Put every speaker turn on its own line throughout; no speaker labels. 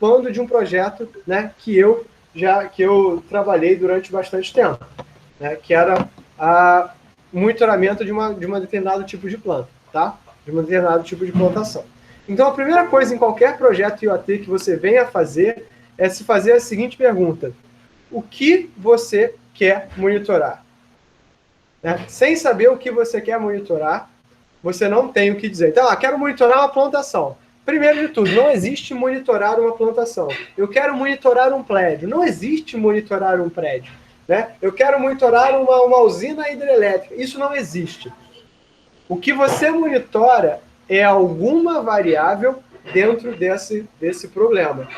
participando de um projeto, né, que eu trabalhei durante bastante tempo, né, que era o monitoramento de uma determinado tipo de planta, tá? De um determinado tipo de plantação. Então, a primeira coisa em qualquer projeto IoT que você venha fazer é se fazer a seguinte pergunta: o que você quer monitorar? Né? Sem saber o que você quer monitorar, você não tem o que dizer. Então, quero monitorar uma plantação. Primeiro de tudo, não existe monitorar uma plantação. Eu quero monitorar um prédio. Não existe monitorar um prédio. Né? Eu quero monitorar uma usina hidrelétrica. Isso não existe. O que você monitora é alguma variável dentro desse problema.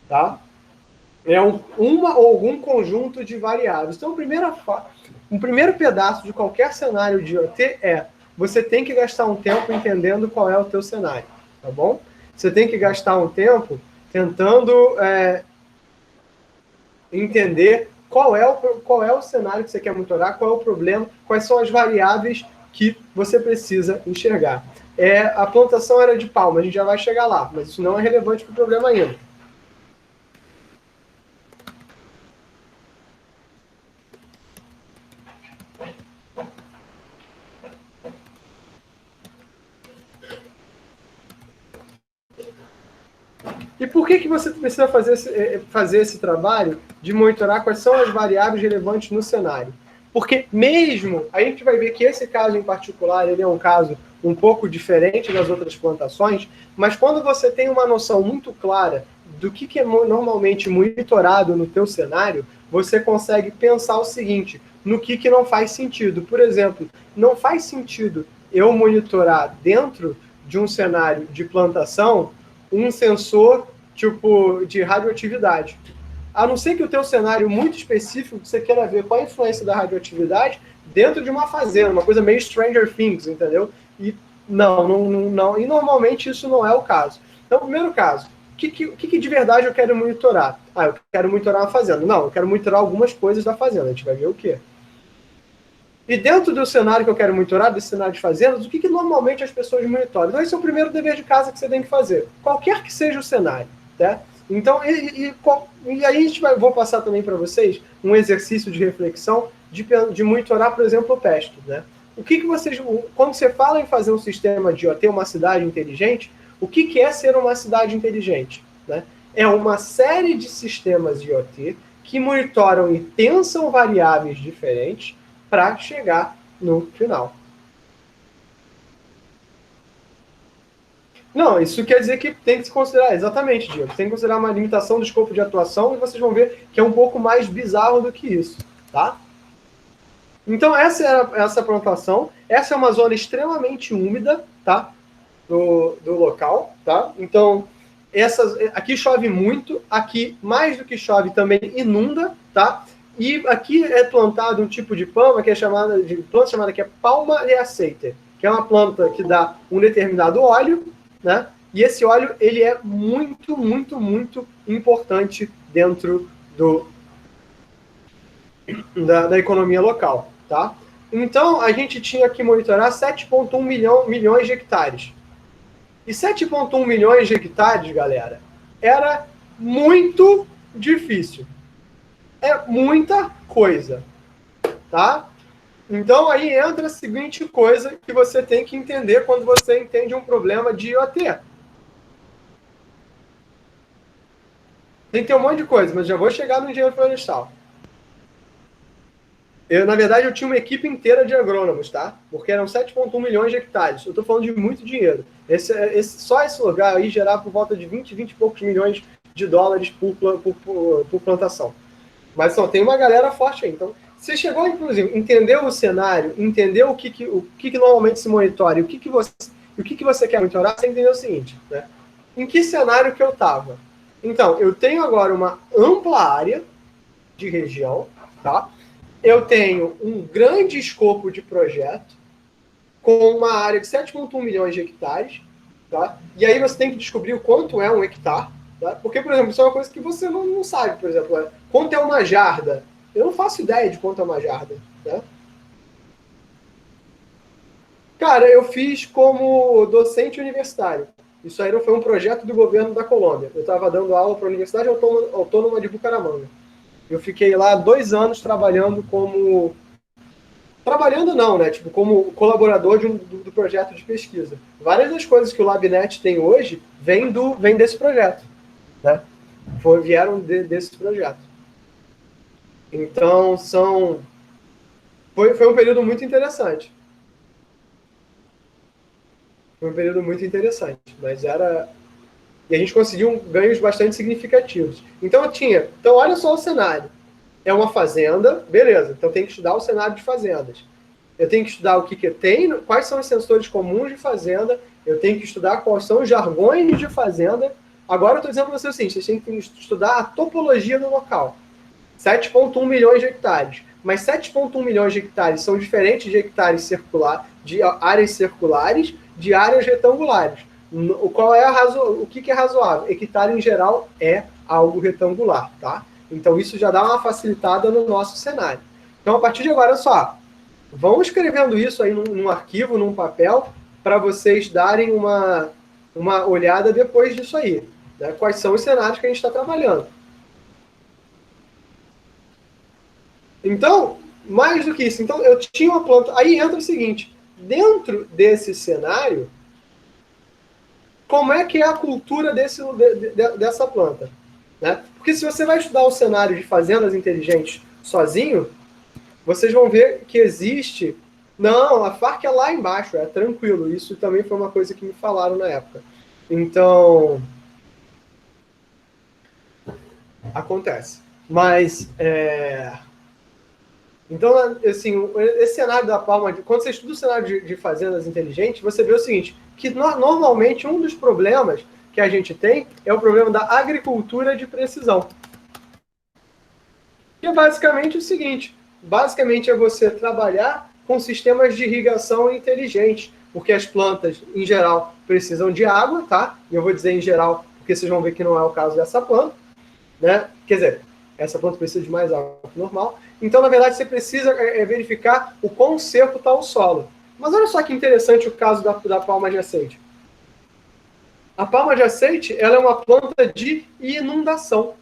Tá? É uma ou algum conjunto de variáveis. Então, um primeiro pedaço de qualquer cenário de IoT é: você tem que gastar um tempo entendendo qual é o teu cenário, tá bom? Você tem que gastar um tempo tentando entender qual é o cenário que você quer monitorar, qual é o problema, quais são as variáveis que você precisa enxergar. A plantação era de palma, a gente já vai chegar lá, mas isso não é relevante para o problema ainda. E por que você precisa fazer esse trabalho de monitorar quais são as variáveis relevantes no cenário? Porque mesmo, a gente vai ver que esse caso em particular, ele é um caso um pouco diferente das outras plantações, mas quando você tem uma noção muito clara do que é normalmente monitorado no teu cenário, você consegue pensar o seguinte: no que não faz sentido. Por exemplo, não faz sentido eu monitorar dentro de um cenário de plantação um sensor tipo de radioatividade. A não ser que o teu cenário muito específico, você queira ver qual a influência da radioatividade dentro de uma fazenda, uma coisa meio Stranger Things, entendeu? E não. E normalmente isso não é o caso. Então, primeiro caso, o que de verdade eu quero monitorar? Eu quero monitorar uma fazenda. Não, eu quero monitorar algumas coisas da fazenda. A gente vai ver o quê? E dentro do cenário que eu quero monitorar, desse cenário de fazendas, o que normalmente as pessoas monitoram? Então, esse é o primeiro dever de casa que você tem que fazer, qualquer que seja o cenário. Tá? Então, e aí a gente vou passar também para vocês um exercício de reflexão de monitorar, por exemplo, o pesto. Né? Quando você fala em fazer um sistema de IoT, uma cidade inteligente, o que é ser uma cidade inteligente? Né? É uma série de sistemas de IoT que monitoram e pensam variáveis diferentes para chegar no final. Não, isso quer dizer que tem que se considerar, exatamente, Diego, tem que considerar uma limitação do escopo de atuação e vocês vão ver que é um pouco mais bizarro do que isso, tá? Então, essa é essa plantação. Essa é uma zona extremamente úmida, tá? Do local, tá? Então, aqui chove muito, aqui, mais do que chove, também inunda, tá? E aqui é plantado um tipo de palma que é chamada que é palma leaceite, que é uma planta que dá um determinado óleo, né? E esse óleo, ele é muito, muito, muito importante dentro da economia local, tá? Então, a gente tinha que monitorar 7,1 milhões de hectares. E 7,1 milhões de hectares, galera, era muito difícil. É muita coisa, tá? Então, aí entra a seguinte coisa que você tem que entender quando você entende um problema de IoT. Tem que ter um monte de coisa, mas já vou chegar no engenheiro florestal. Na verdade, eu tinha uma equipe inteira de agrônomos, tá? Porque eram 7,1 milhões de hectares. Eu estou falando de muito dinheiro. Só esse lugar aí gerava por volta de 20 e poucos milhões de dólares por plantação. Mas só tem uma galera forte aí. Então, você chegou, inclusive, entendeu o cenário, entendeu o que normalmente se monitora e o que você quer monitorar, você entendeu o seguinte, né? Em que cenário que eu estava? Então, eu tenho agora uma ampla área de região, tá? Eu tenho um grande escopo de projeto com uma área de 7,1 milhões de hectares, tá? E aí você tem que descobrir o quanto é um hectare, tá? Porque, por exemplo, isso é uma coisa que você não sabe, por exemplo, quanto é uma jarda? Eu não faço ideia de quanto é uma jarda, né? Cara, eu fiz como docente universitário. Isso aí não foi um projeto do governo da Colômbia. Eu estava dando aula para a Universidade Autônoma de Bucaramanga. Eu fiquei lá 2 anos trabalhando como... Trabalhando não, né? Tipo, como colaborador do projeto de pesquisa. Várias das coisas que o LabNet tem hoje vem desse projeto, né? Vieram desse projeto. Então, foi um período muito interessante. Foi um período muito interessante, mas era... E a gente conseguiu ganhos bastante significativos. Então, olha só o cenário. É uma fazenda, beleza. Então, tem que estudar o cenário de fazendas. Eu tenho que estudar o que tem, quais são os sensores comuns de fazenda, eu tenho que estudar quais são os jargões de fazenda. Agora eu estou dizendo para você o seguinte, vocês têm que estudar a topologia do local. 7,1 milhões de hectares. Mas 7,1 milhões de hectares são diferentes de hectares de áreas circulares, de áreas retangulares. O que é razoável? Hectare, em geral, é algo retangular, tá? Então, isso já dá uma facilitada no nosso cenário. Então, a partir de agora, só, vão escrevendo isso aí num arquivo, num papel, para vocês darem uma olhada depois disso aí. Né? Quais são os cenários que a gente está trabalhando. Então, mais do que isso, então eu tinha uma planta... Aí entra o seguinte, dentro desse cenário, como é que é a cultura dessa planta? Né? Porque se você vai estudar o cenário de fazendas inteligentes sozinho, vocês vão ver que existe... Não, a FARC é lá embaixo, é tranquilo. Isso também foi uma coisa que me falaram na época. Então, acontece. Mas, então, assim, esse cenário da Palma, quando você estuda o cenário de fazendas inteligentes, você vê o seguinte, que normalmente um dos problemas que a gente tem é o problema da agricultura de precisão. Que é basicamente o seguinte, basicamente é você trabalhar com sistemas de irrigação inteligentes, porque as plantas, em geral, precisam de água, tá? E eu vou dizer em geral, porque vocês vão ver que não é o caso dessa planta, né? Quer dizer, essa planta precisa de mais água que normal. Então, na verdade, você precisa verificar o quão seco está o solo. Mas olha só que interessante o caso da palma de azeite. A palma de azeite, ela é uma planta de inundação.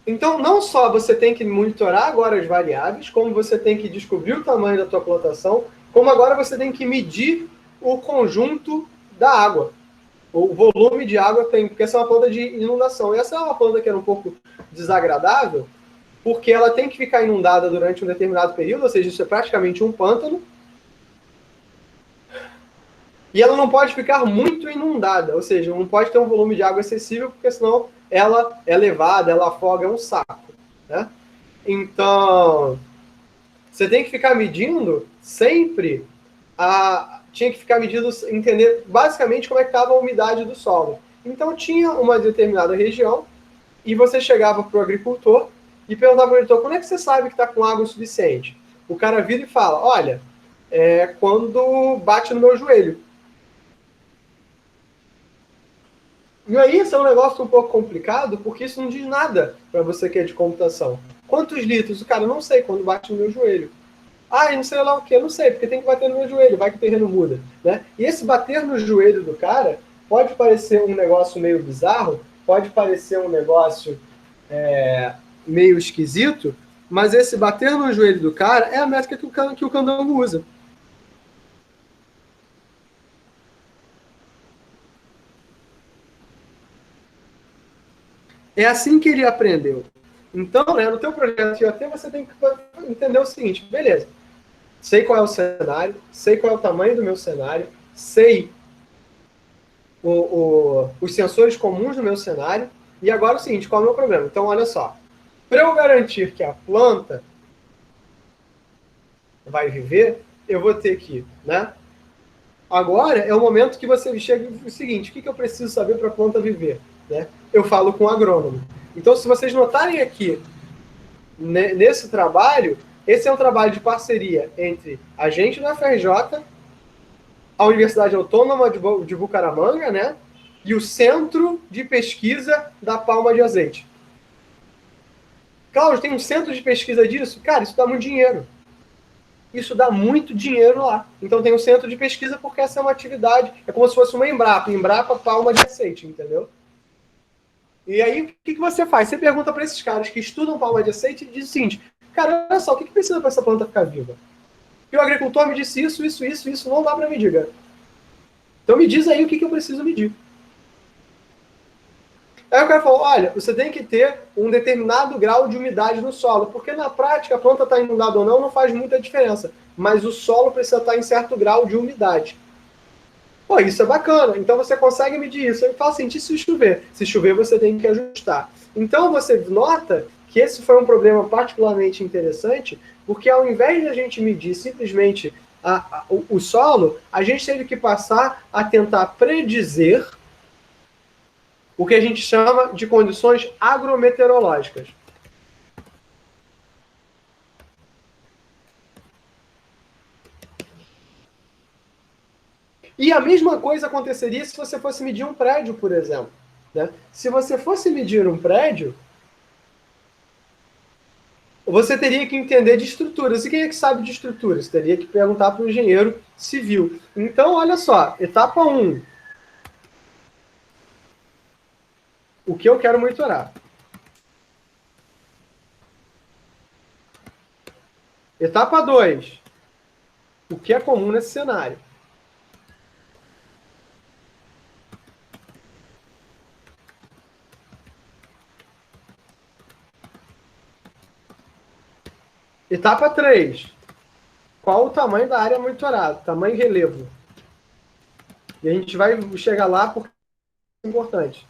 Então, não só você tem que monitorar agora as variáveis, como você tem que descobrir o tamanho da tua plantação, como agora você tem que medir o conjunto da água. O volume de água tem, porque essa é uma planta de inundação. Essa é uma planta que era um pouco desagradável, porque ela tem que ficar inundada durante um determinado período, ou seja, isso é praticamente um pântano, e ela não pode ficar muito inundada, ou seja, não pode ter um volume de água excessivo, porque senão ela é levada, ela afoga, é um saco. Né? Então, você tem que ficar medindo sempre, tinha que ficar medindo, entender basicamente como é que estava a umidade do solo. Então, tinha uma determinada região, e você chegava para o agricultor e perguntava para o agricultor, como é que você sabe que está com água suficiente? O cara vira e fala, olha, quando bate no meu joelho. E aí isso é um negócio um pouco complicado, porque isso não diz nada para você que é de computação. Quantos litros? O cara, não sei, quando bate no meu joelho. Ah, não sei lá o que, não sei, porque tem que bater no meu joelho, vai que o terreno muda. Né? E esse bater no joelho do cara pode parecer um negócio meio bizarro, pode parecer um negócio meio esquisito, mas esse bater no joelho do cara é a métrica que o candango usa. É assim que ele aprendeu. Então, né, no teu projeto de IoT, você tem que entender o seguinte, beleza, sei qual é o cenário, sei qual é o tamanho do meu cenário, sei os sensores comuns do meu cenário, e agora o seguinte, qual é o meu problema? Então, olha só, para eu garantir que a planta vai viver, eu vou ter que, né? Agora é o momento que você chega e diz o seguinte, o que eu preciso saber para a planta viver? Né? Eu falo com o agrônomo. Então, se vocês notarem aqui, nesse trabalho, esse é um trabalho de parceria entre a gente da FRJ, a Universidade Autônoma de Bucaramanga, né? E o Centro de Pesquisa da Palma de Azeite. Cláudio, tem um centro de pesquisa disso? Cara, isso dá muito dinheiro. Isso dá muito dinheiro lá. Então tem um centro de pesquisa porque essa é uma atividade, é como se fosse uma Embrapa. Embrapa, palma de aceite, entendeu? E aí, o que você faz? Você pergunta para esses caras que estudam palma de aceite e diz o seguinte, cara, olha só, o que precisa para essa planta ficar viva? E o agricultor me disse isso, não dá para medir, cara. Então me diz aí o que eu preciso medir. Aí o cara falou, olha, você tem que ter um determinado grau de umidade no solo, porque na prática a planta está inundada ou não faz muita diferença, mas o solo precisa estar em certo grau de umidade. Pô, isso é bacana, então você consegue medir isso. Ele fala assim, e se chover? Se chover, você tem que ajustar. Então você nota que esse foi um problema particularmente interessante, porque ao invés de a gente medir simplesmente o solo, a gente teve que passar a tentar predizer o que a gente chama de condições agrometeorológicas. E a mesma coisa aconteceria se você fosse medir um prédio, por exemplo. Né? Se você fosse medir um prédio, você teria que entender de estruturas. E quem é que sabe de estruturas? Você teria que perguntar para o engenheiro civil. Então, olha só, etapa 1. O que eu quero monitorar? Etapa 2. O que é comum nesse cenário? Etapa 3. Qual o tamanho da área monitorada? Tamanho e relevo. E a gente vai chegar lá porque é importante.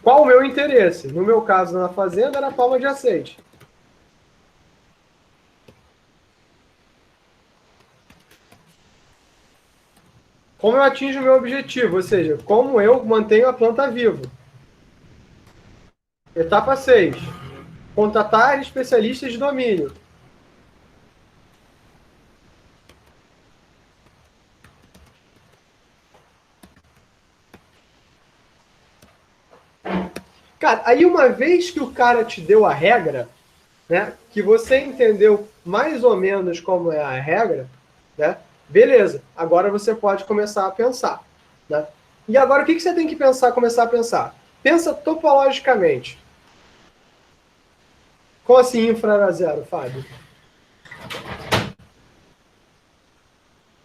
Qual o meu interesse? No meu caso, na fazenda, era palma de aceite. Como eu atinjo o meu objetivo? Ou seja, como eu mantenho a planta viva? Etapa 6. Contratar especialistas de domínio. Cara, aí uma vez que o cara te deu a regra, né, que você entendeu mais ou menos como é a regra, né, beleza, agora você pode começar a pensar. Né? E agora o que você tem que pensar, começar a pensar? Pensa topologicamente. Como assim infra era zero, Fábio?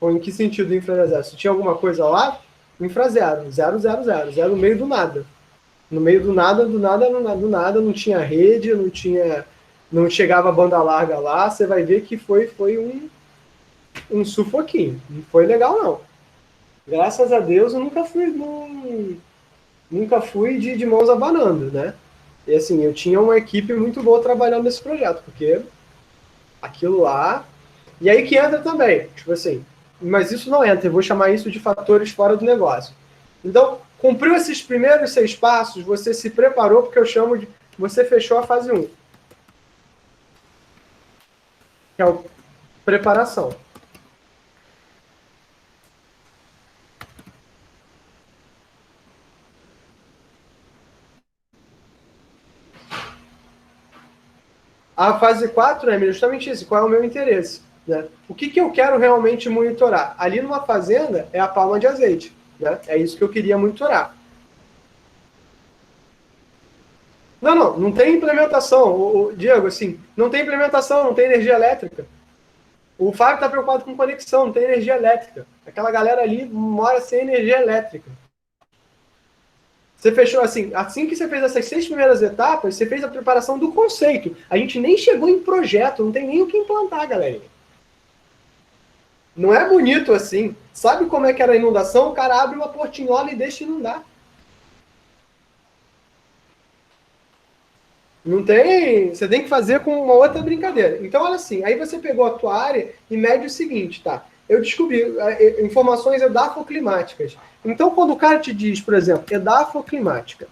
Ou em que sentido infra era zero? Se tinha alguma coisa lá, infra zero, zero, zero, zero, zero no meio do nada. No meio do nada, não tinha rede, não chegava banda larga lá, você vai ver que foi um sufoquinho. Não foi legal, não. Graças a Deus eu nunca fui de mãos abanando, né? E assim, eu tinha uma equipe muito boa trabalhando nesse projeto, porque aquilo lá. E aí que entra também, tipo assim, mas isso não entra, eu vou chamar isso de fatores fora do negócio. Então, cumpriu esses primeiros 6 passos, você se preparou, porque eu chamo de. Você fechou a fase 1, que é a preparação. A fase 4 é justamente isso, qual é o meu interesse? Né? O que eu quero realmente monitorar? Ali numa fazenda é a palma de azeite. Né? É isso que eu queria monitorar. Não tem implementação, Diego, assim, não tem implementação, não tem energia elétrica. O Fábio está preocupado com conexão, não tem energia elétrica. Aquela galera ali mora sem energia elétrica. Você fechou assim que você fez essas 6 primeiras etapas, você fez a preparação do conceito. A gente nem chegou em projeto, não tem nem o que implantar, galera. Não é bonito assim. Sabe como é que era a inundação? O cara abre uma portinhola e deixa inundar. Não tem. Você tem que fazer com uma outra brincadeira. Então, olha assim, aí você pegou a tua área e mede o seguinte, tá? Eu descobri informações edafoclimáticas. Então, quando o cara te diz, por exemplo, edafoclimática,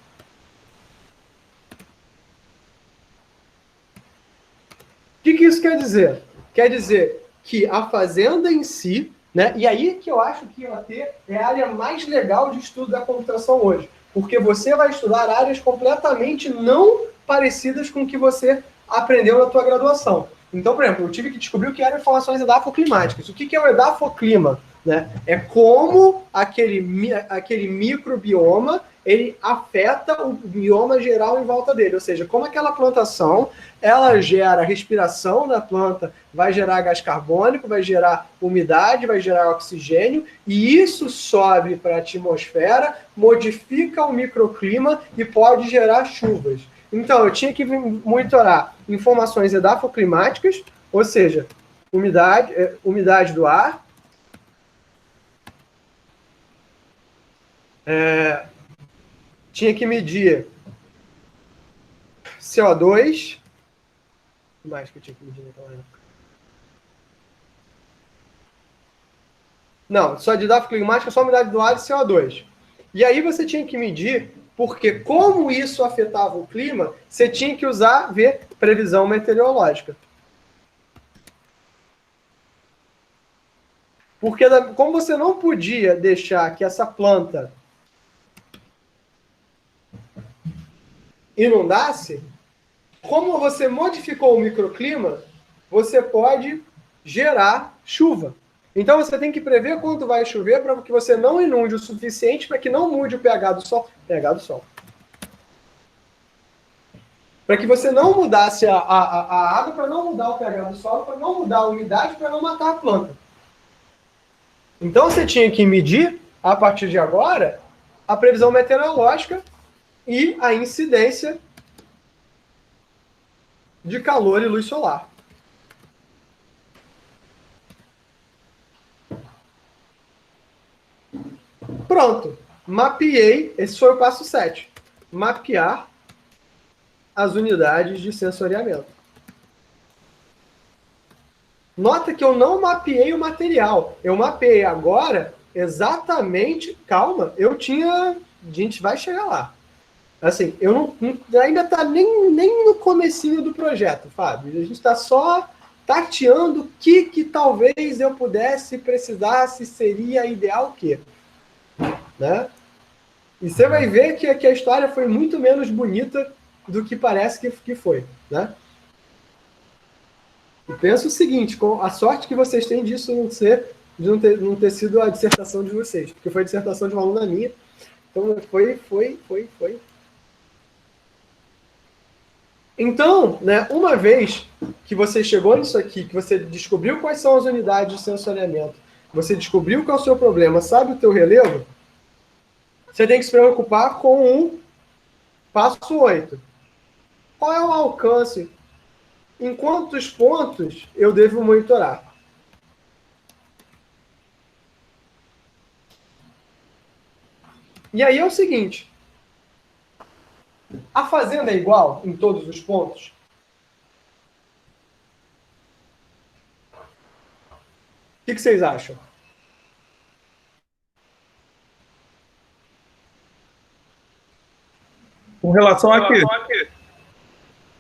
o que isso quer dizer? Quer dizer que a fazenda em si Né? E aí que eu acho que IoT é a área mais legal de estudo da computação hoje, porque você vai estudar áreas completamente não parecidas com o que você aprendeu na tua graduação. Então, por exemplo, eu tive que descobrir o que eram informações edafoclimáticas. O que é o edafoclima? Né? É como aquele microbioma ele afeta o bioma geral em volta dele, ou seja, como aquela plantação ela gera respiração na planta, vai gerar gás carbônico, vai gerar umidade, vai gerar oxigênio, e isso sobe para a atmosfera, modifica o microclima e pode gerar chuvas. Então, eu tinha que monitorar informações edafoclimáticas, ou seja, umidade do ar, tinha que medir CO2, o que mais que eu tinha que medir naquela época? Não, só de edafoclimática, só umidade do ar e CO2. E aí você tinha que medir, porque como isso afetava o clima, você tinha que ver previsão meteorológica. Porque como você não podia deixar que essa planta inundasse, como você modificou o microclima, você pode gerar chuva. Então você tem que prever quanto vai chover para que você não inunde o suficiente para que não mude o pH do Sol. pH do Sol. Para que você não mudasse a água, para não mudar o pH do solo, para não mudar a umidade, para não matar a planta. Então você tinha que medir, a partir de agora, a previsão meteorológica e a incidência de calor e luz solar. Pronto. Mapeei, esse foi o passo 7. Mapear as unidades de sensoriamento. Nota que eu não mapeei o material. Eu mapeei agora exatamente... Calma, eu tinha... A gente vai chegar lá. Assim, eu não ainda está nem no comecinho do projeto, Fábio. A gente está só tateando o que talvez eu pudesse, precisasse, seria ideal o quê? Né? E você vai ver que a história foi muito menos bonita do que parece que foi. Né? E pensa o seguinte, com a sorte que vocês têm disso não ter sido a dissertação de vocês, porque foi a dissertação de uma aluna minha. Então, foi. Então, né, uma vez que você chegou nisso aqui, que você descobriu quais são as unidades de sensoriamento, você descobriu qual é o seu problema, sabe o teu relevo, você tem que se preocupar com o passo 8. Qual é o alcance? Em quantos pontos eu devo monitorar? E aí é o seguinte, a fazenda é igual em todos os pontos? O que vocês acham?
Com relação a quê?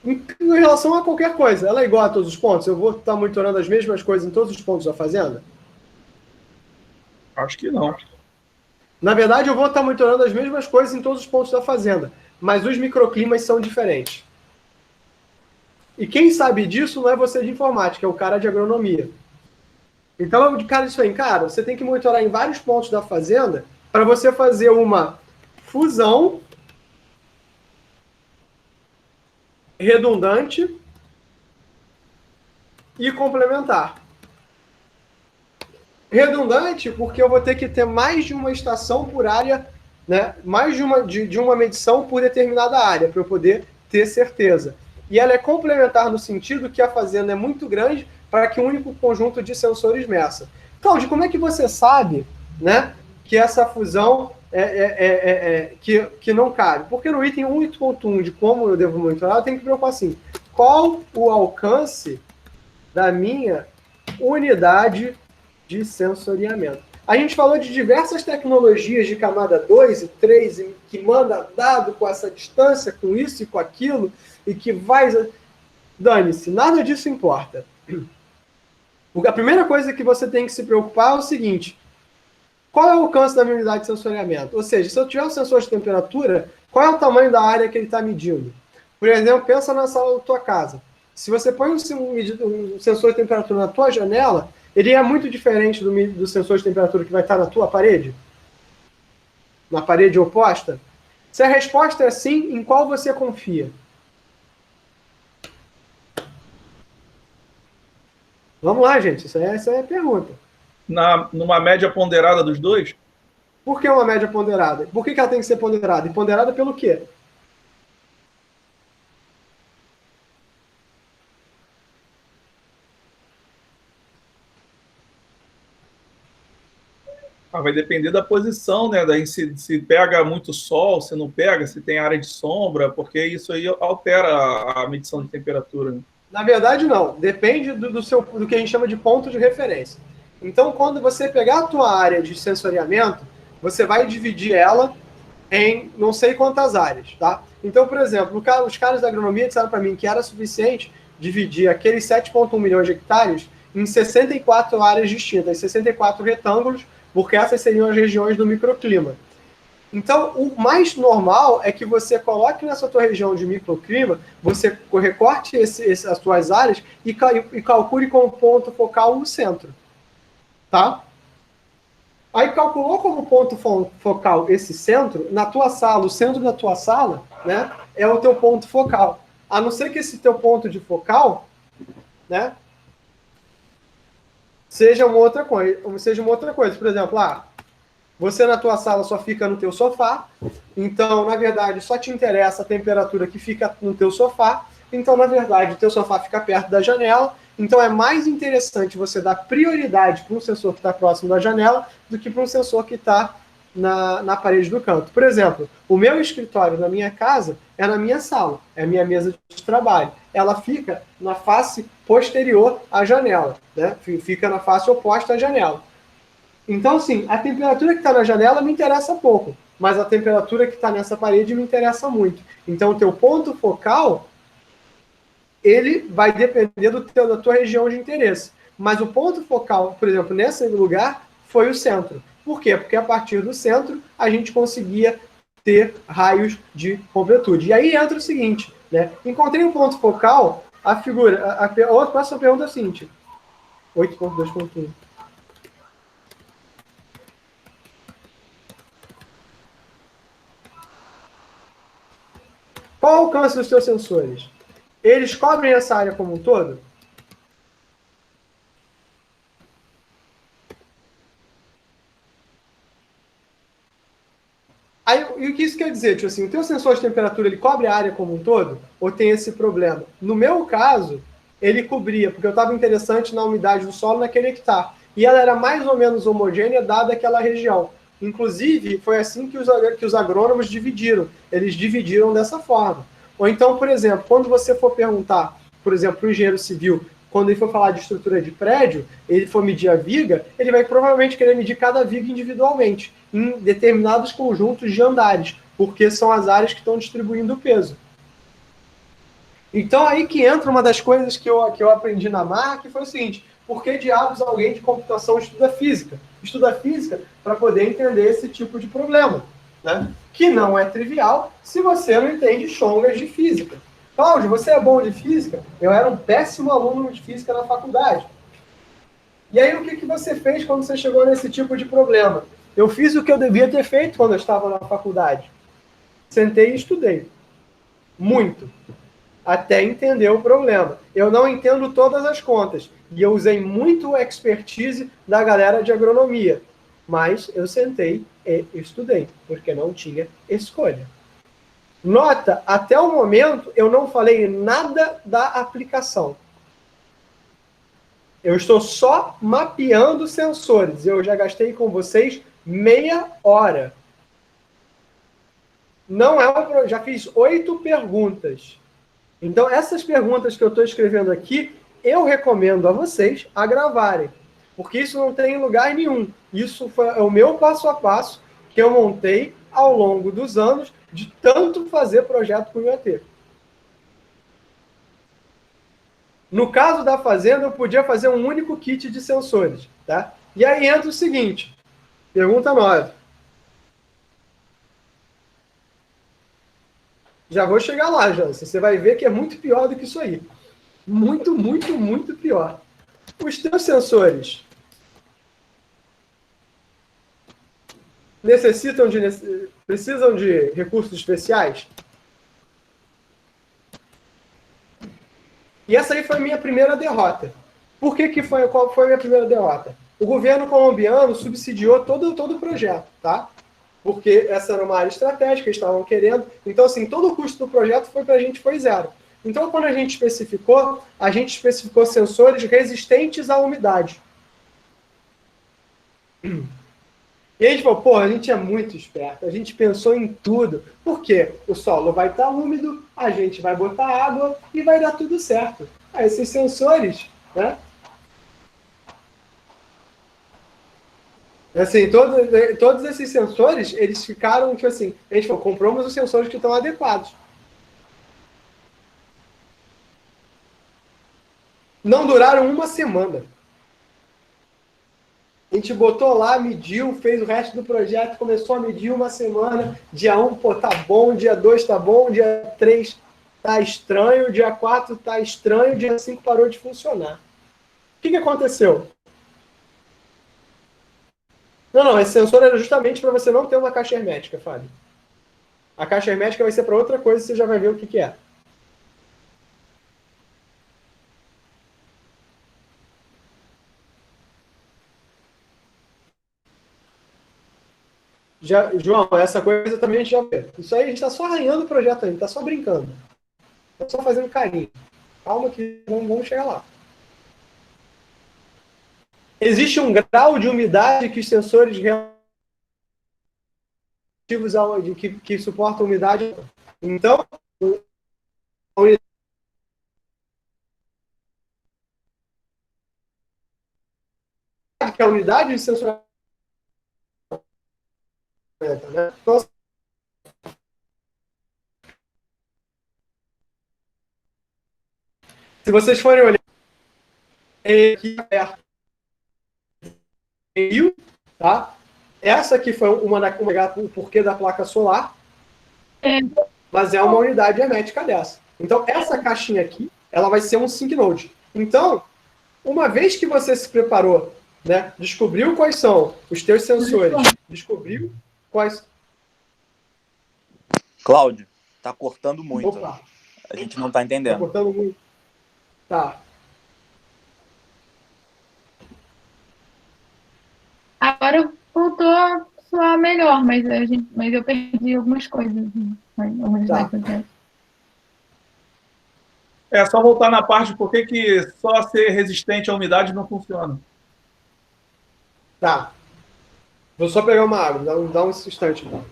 Em relação a qualquer coisa, ela é igual a todos os pontos? Eu vou estar monitorando as mesmas coisas em todos os pontos da fazenda?
Acho que não.
Na verdade, eu vou estar monitorando as mesmas coisas em todos os pontos da fazenda, mas os microclimas são diferentes. E quem sabe disso não é você de informática, é o cara de agronomia. Então, o cara disse aí, cara, você tem que monitorar em vários pontos da fazenda para você fazer uma fusão redundante e complementar. Redundante porque eu vou ter que ter mais de uma estação por área, né? Mais de uma medição por determinada área, para eu poder ter certeza. E ela é complementar no sentido que a fazenda é muito grande para que um único conjunto de sensores meça. Cláudio, como é que você sabe, né, que essa fusão que não cabe? Porque no item 1.1 de como eu devo monitorar, eu tenho que preocupar assim, qual o alcance da minha unidade de sensoriamento. A gente falou de diversas tecnologias de camada 2 e 3, que manda dado com essa distância, com isso e com aquilo, e que vai... Dane-se, nada disso importa. A primeira coisa que você tem que se preocupar é o seguinte: qual é o alcance da minha unidade de sensoriamento? Ou seja, se eu tiver um sensor de temperatura, qual é o tamanho da área que ele está medindo? Por exemplo, pensa na sala da tua casa. Se você põe um sensor de temperatura na tua janela, ele é muito diferente do sensor de temperatura que vai estar na tua parede? Na parede oposta? Se a resposta é sim, em qual você confia? Vamos lá, gente. Essa é a pergunta.
Numa média ponderada dos dois?
Por que uma média ponderada? Por que ela tem que ser ponderada? E ponderada pelo quê?
Vai depender da posição, né? Daí se pega muito sol, se não pega, se tem área de sombra, porque isso aí altera a medição de temperatura. Né?
Na verdade, não. Depende do que a gente chama de ponto de referência. Então, quando você pegar a tua área de sensoriamento, você vai dividir ela em não sei quantas áreas, tá? Então, por exemplo, os caras da agronomia disseram para mim que era suficiente dividir aqueles 7,1 milhões de hectares em 64 áreas distintas, 64 retângulos, porque essas seriam as regiões do microclima. Então, o mais normal é que você coloque nessa tua região de microclima, você recorte as suas áreas e calcule como ponto focal o centro. Tá? Aí calculou como ponto focal esse centro, na tua sala, o centro da tua sala, né, é o teu ponto focal. A não ser que esse teu ponto de focal, né, seja uma outra coisa. Por exemplo, você na tua sala só fica no teu sofá, então, na verdade, só te interessa a temperatura que fica no teu sofá, então, na verdade, o teu sofá fica perto da janela, então é mais interessante você dar prioridade para um sensor que está próximo da janela do que para um sensor que está na parede do canto. Por exemplo, o meu escritório na minha casa é na minha sala, é a minha mesa de trabalho. Ela fica na face posterior à janela, né? Fica na face oposta à janela. Então, assim, a temperatura que está na janela me interessa pouco, mas a temperatura que está nessa parede me interessa muito. Então, o teu ponto focal, ele vai depender da tua região de interesse. Mas o ponto focal, por exemplo, nesse lugar, foi o centro. Por quê? Porque a partir do centro, a gente conseguia ter raios de completude. E aí entra o seguinte, né? Encontrei um ponto focal, a figura... A próxima pergunta é a seguinte. 8.2.1. Qual o alcance dos seus sensores? Eles cobrem essa área como um todo? Aí, e o que isso quer dizer? Tipo assim, o teu sensor de temperatura, ele cobre a área como um todo? Ou tem esse problema? No meu caso, ele cobria, porque eu estava interessante na umidade do solo naquele hectare. E ela era mais ou menos homogênea, dada aquela região. Inclusive, foi assim que os agrônomos dividiram. Eles dividiram dessa forma. Ou então, por exemplo, quando você for perguntar, por exemplo, para o engenheiro civil, quando ele for falar de estrutura de prédio, ele for medir a viga, ele vai provavelmente querer medir cada viga individualmente, em determinados conjuntos de andares, porque são as áreas que estão distribuindo o peso. Então, aí que entra uma das coisas que eu aprendi na MAR, que foi o seguinte: por que diabos alguém de computação estuda física? Estuda física para poder entender esse tipo de problema, né? Que não é trivial se você não entende chongas de física. Cláudio, você é bom de física? Eu era um péssimo aluno de física na faculdade. E aí, o que você fez quando você chegou nesse tipo de problema? Eu fiz o que eu devia ter feito quando eu estava na faculdade. Sentei e estudei. Muito. Até entender o problema. Eu não entendo todas as contas. E eu usei muito a expertise da galera de agronomia. Mas eu sentei e estudei, porque não tinha escolha. Nota, até o momento, eu não falei nada da aplicação. Eu estou só mapeando sensores. Eu já gastei com vocês meia hora. Não é já fiz 8 perguntas. Então, essas perguntas que eu estou escrevendo aqui, eu recomendo a vocês a gravarem. Porque isso não tem lugar nenhum. Isso foi o meu passo a passo que eu montei ao longo dos anos de tanto fazer projeto com o IoT. No caso da fazenda, eu podia fazer um único kit de sensores. Tá? E aí entra o seguinte, pergunta 9. Já vou chegar lá, Jansen. Você vai ver que é muito pior do que isso aí. Muito, muito, muito pior. Os teus sensores precisam de recursos especiais? E essa aí foi a minha primeira derrota. Qual foi a minha primeira derrota? O governo colombiano subsidiou todo o projeto, tá? Porque essa era uma área estratégica, eles estavam querendo. Então, assim, todo o custo do projeto para a gente foi zero. Então, quando a gente especificou sensores resistentes à umidade. E a gente falou, pô, a gente é muito esperto, a gente pensou em tudo. Por quê? O solo vai estar úmido, a gente vai botar água e vai dar tudo certo. Aí esses sensores, né? Assim, todos esses sensores, eles ficaram, tipo assim, a gente falou, compramos os sensores que estão adequados. Não duraram uma semana. A gente botou lá, mediu, fez o resto do projeto, começou a medir uma semana. Dia 1, pô, tá bom, dia 2 tá bom, dia 3 tá estranho, dia 4 tá estranho, dia 5 parou de funcionar. O que aconteceu? Não, esse sensor era justamente para você não ter uma caixa hermética, Fábio. A caixa hermética vai ser para outra coisa, você já vai ver o que é. João, essa coisa também a gente já vê. Isso aí a gente está só arranhando o projeto, a gente está só brincando. Está só fazendo carinho. Calma que vamos chegar lá. Existe um grau de umidade que os sensores relativos que suportam umidade. Então, a unidade que é a unidade de sensoramento, né? Então, se vocês forem olhar aqui perto, tá? Essa aqui foi o porquê da placa solar, mas é uma unidade hermética dessa. Então, essa caixinha aqui, ela vai ser um sync node. Então, uma vez que você se preparou, né, descobriu quais são os teus sensores, descobriu quais...
Cláudio, tá cortando muito.
Opa.
A gente não tá entendendo.
Tá cortando muito. Tá.
Agora voltou a soar melhor, mas eu perdi algumas coisas.
Tá.
É só voltar na parte por que só ser resistente à umidade não funciona.
Tá. Vou só pegar uma água, dá um instante. Então.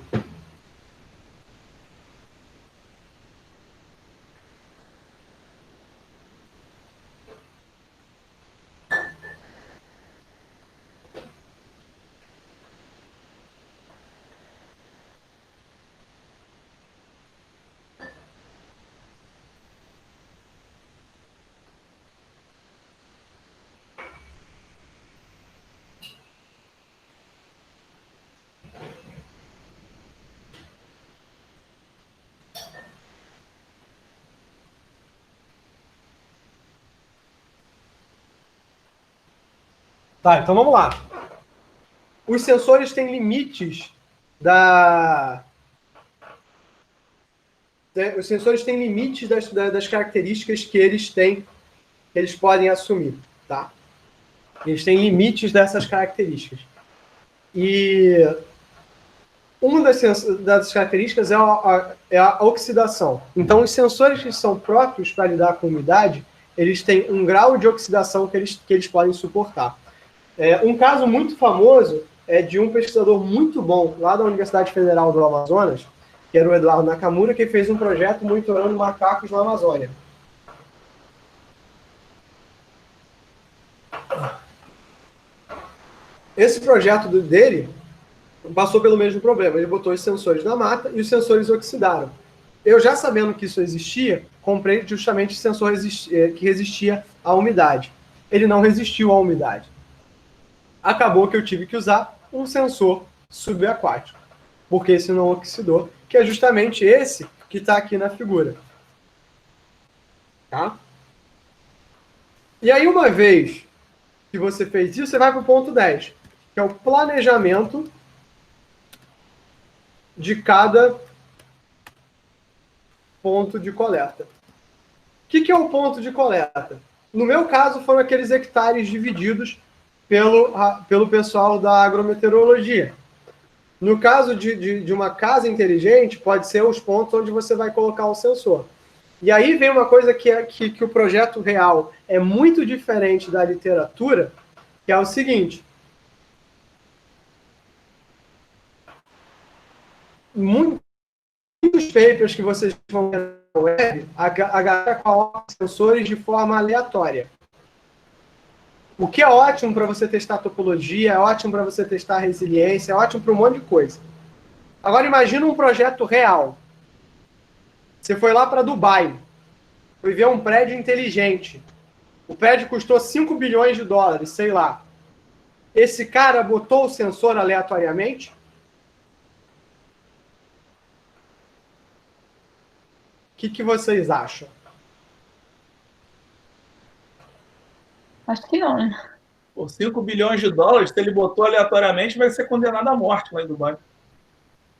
Tá, então vamos lá. Os sensores têm limites os sensores têm limites das características que eles têm, que eles podem assumir, tá? Eles têm limites dessas características. E uma das características é a oxidação. Então, os sensores que são próprios para lidar com umidade, eles têm um grau de oxidação que eles podem suportar. Um caso muito famoso é de um pesquisador muito bom lá da Universidade Federal do Amazonas, que era o Eduardo Nakamura, que fez um projeto monitorando macacos na Amazônia. Esse projeto dele passou pelo mesmo problema. Ele botou os sensores na mata e os sensores oxidaram. eu já sabendo que isso existia, comprei justamente sensor que resistia à umidade. Ele não resistiu à umidade. Acabou que eu tive que usar um sensor subaquático, porque esse não oxidou, que é justamente esse que está aqui na figura. Tá? E aí, uma vez que você fez isso, você vai para o ponto 10, que é o planejamento de cada ponto de coleta. O que é o ponto de coleta? No meu caso, foram aqueles hectares divididos pelo pessoal da agrometeorologia. No caso de uma casa inteligente, pode ser os pontos onde você vai colocar o sensor. E aí vem uma coisa que o projeto real é muito diferente da literatura, que é o seguinte. Muitos papers que vocês vão ver na web, a galera coloca sensores de forma aleatória. O que é ótimo para você testar topologia, é ótimo para você testar resiliência, é ótimo para um monte de coisa. Agora imagina um projeto real. Você foi lá para Dubai, foi ver um prédio inteligente. O prédio custou 5 bilhões de dólares, sei lá. Esse cara botou o sensor aleatoriamente? O que vocês acham?
Acho que não, né?
Por 5 bilhões de dólares, se ele botou aleatoriamente, vai ser condenado à morte lá em Dubai.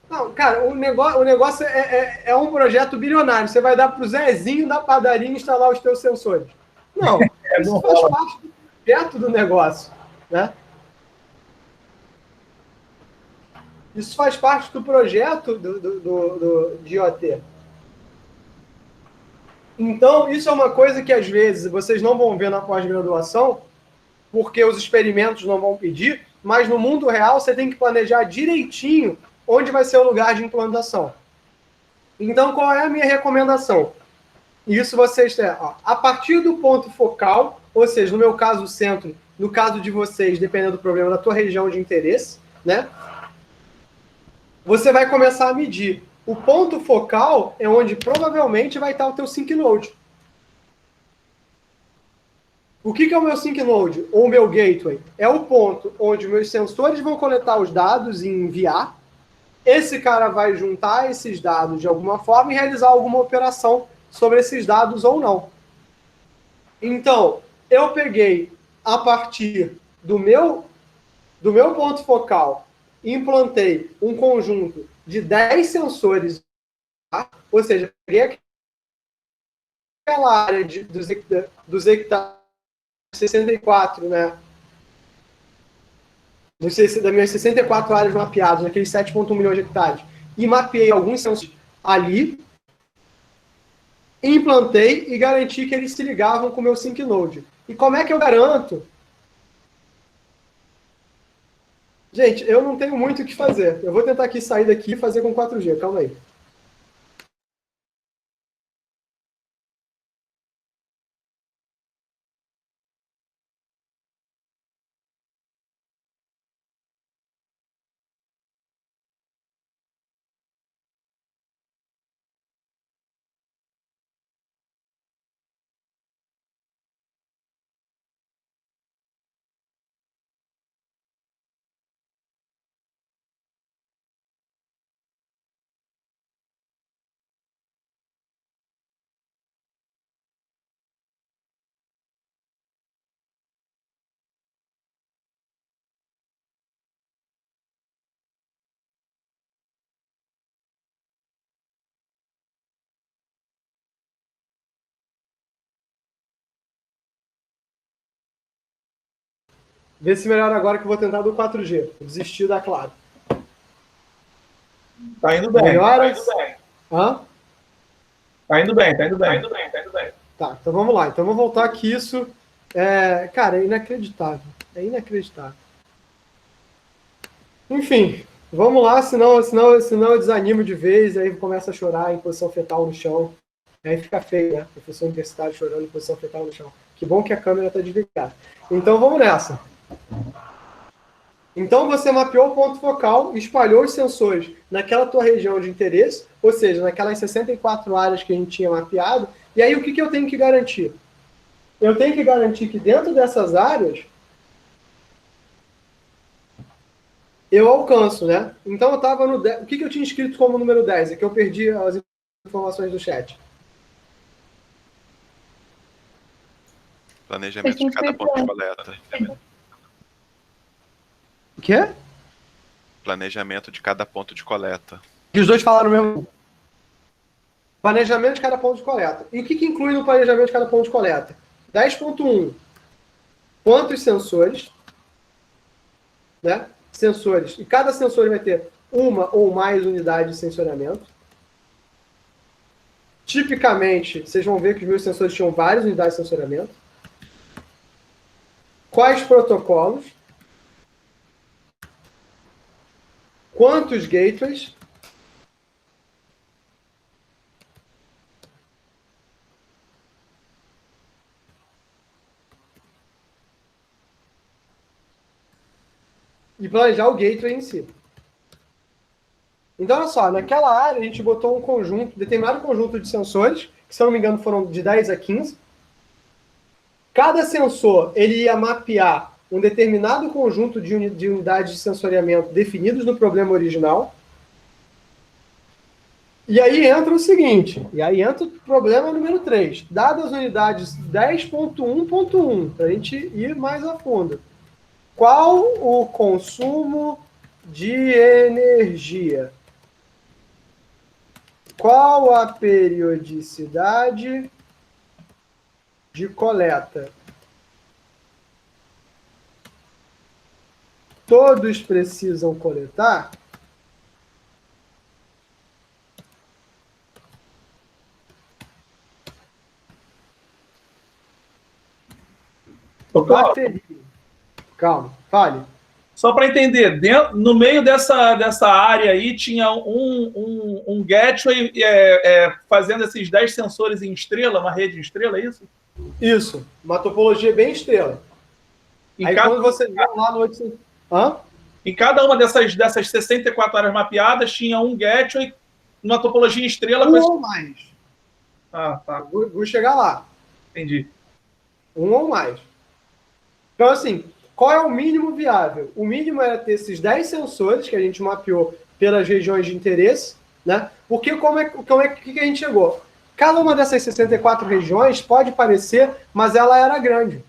Não, cara, o negócio é um projeto bilionário. Você vai dar para o Zezinho da padaria instalar os teus sensores. Não, isso faz parte do projeto do negócio, né? Isso faz parte do projeto de IoT. Então, isso é uma coisa que, às vezes, vocês não vão ver na pós-graduação, porque os experimentos não vão pedir, mas no mundo real você tem que planejar direitinho onde vai ser o lugar de implantação. Então, qual é a minha recomendação? Isso vocês têm, a partir do ponto focal, ou seja, no meu caso, o centro, no caso de vocês, dependendo do problema da tua região de interesse, né? Você vai começar a medir. O ponto focal é onde provavelmente vai estar o teu sync node. O que é o meu sync node ou o meu gateway? É o ponto onde meus sensores vão coletar os dados e enviar. Esse cara vai juntar esses dados de alguma forma e realizar alguma operação sobre esses dados ou não. Então, eu peguei a partir do meu ponto focal, implantei um conjunto de 10 sensores, tá? Ou seja, peguei aquela área dos hectares 64, né? Das minhas 64 áreas mapeadas, naqueles 7,1 milhões de hectares, e mapeei alguns sensores ali, implantei e garanti que eles se ligavam com o meu sync node. E como é que eu garanto? Gente, eu não tenho muito o que fazer. Eu vou tentar aqui sair daqui e fazer com 4G. Calma aí. Vê se melhora agora que eu vou tentar do 4G. Desistir da Claro.
Tá indo bem.
Melhora?
Tá indo bem.
Hã?
Tá indo bem, tá indo bem. Tá indo bem, tá indo bem.
Tá, então vamos lá. Então vamos voltar aqui. Isso cara, é inacreditável. É inacreditável. Enfim, vamos lá, senão eu desanimo de vez, aí começa a chorar em posição fetal no chão. Aí fica feio, né? Professor universitário chorando em posição fetal no chão. Que bom que a câmera está desligada. Então vamos nessa. Então, você mapeou o ponto focal, espalhou os sensores naquela tua região de interesse, ou seja, naquelas 64 áreas que a gente tinha mapeado, e aí o que eu tenho que garantir? Eu tenho que garantir que dentro dessas áreas eu alcanço, né? Então, eu estava no 10. O que eu tinha escrito como número 10? É que eu perdi as informações do chat.
Planejamento de cada ponto de coleta.
O quê?
Planejamento de cada ponto de coleta.
E os dois falaram mesmo. Planejamento de cada ponto de coleta. E o que inclui no planejamento de cada ponto de coleta? 10.1. Quantos sensores? Né? Sensores. E cada sensor vai ter uma ou mais unidades de sensoriamento. Tipicamente, vocês vão ver que os meus sensores tinham várias unidades de sensoriamento. Quais protocolos? Quantos gateways? E planejar o gateway em si. Então, olha só, naquela área a gente botou um conjunto, determinado conjunto de sensores, que se eu não me engano foram de 10 a 15. Cada sensor ele ia mapear um determinado conjunto de unidades de sensoriamento definidos no problema original. E aí entra o seguinte, e aí entra o problema número 3. Dadas as unidades 10.1.1, para a gente ir mais a fundo. Qual o consumo de energia? Qual a periodicidade de coleta? Todos precisam coletar? Bateria. Calma, fale.
Só para entender, no meio dessa área aí tinha um gateway fazendo esses 10 sensores em estrela, uma rede em estrela, é isso?
Isso, uma topologia bem estrela. Aí quando você vê lá no 800...
Em cada uma dessas 64 áreas mapeadas tinha um gateway, uma topologia em estrela.
Ou mais.
Ah, tá.
Vou chegar lá.
Entendi.
Um ou mais. Então, assim, qual é o mínimo viável? O mínimo era ter esses 10 sensores que a gente mapeou pelas regiões de interesse, né? Porque que a gente chegou? Cada uma dessas 64 regiões pode parecer, mas ela era grande.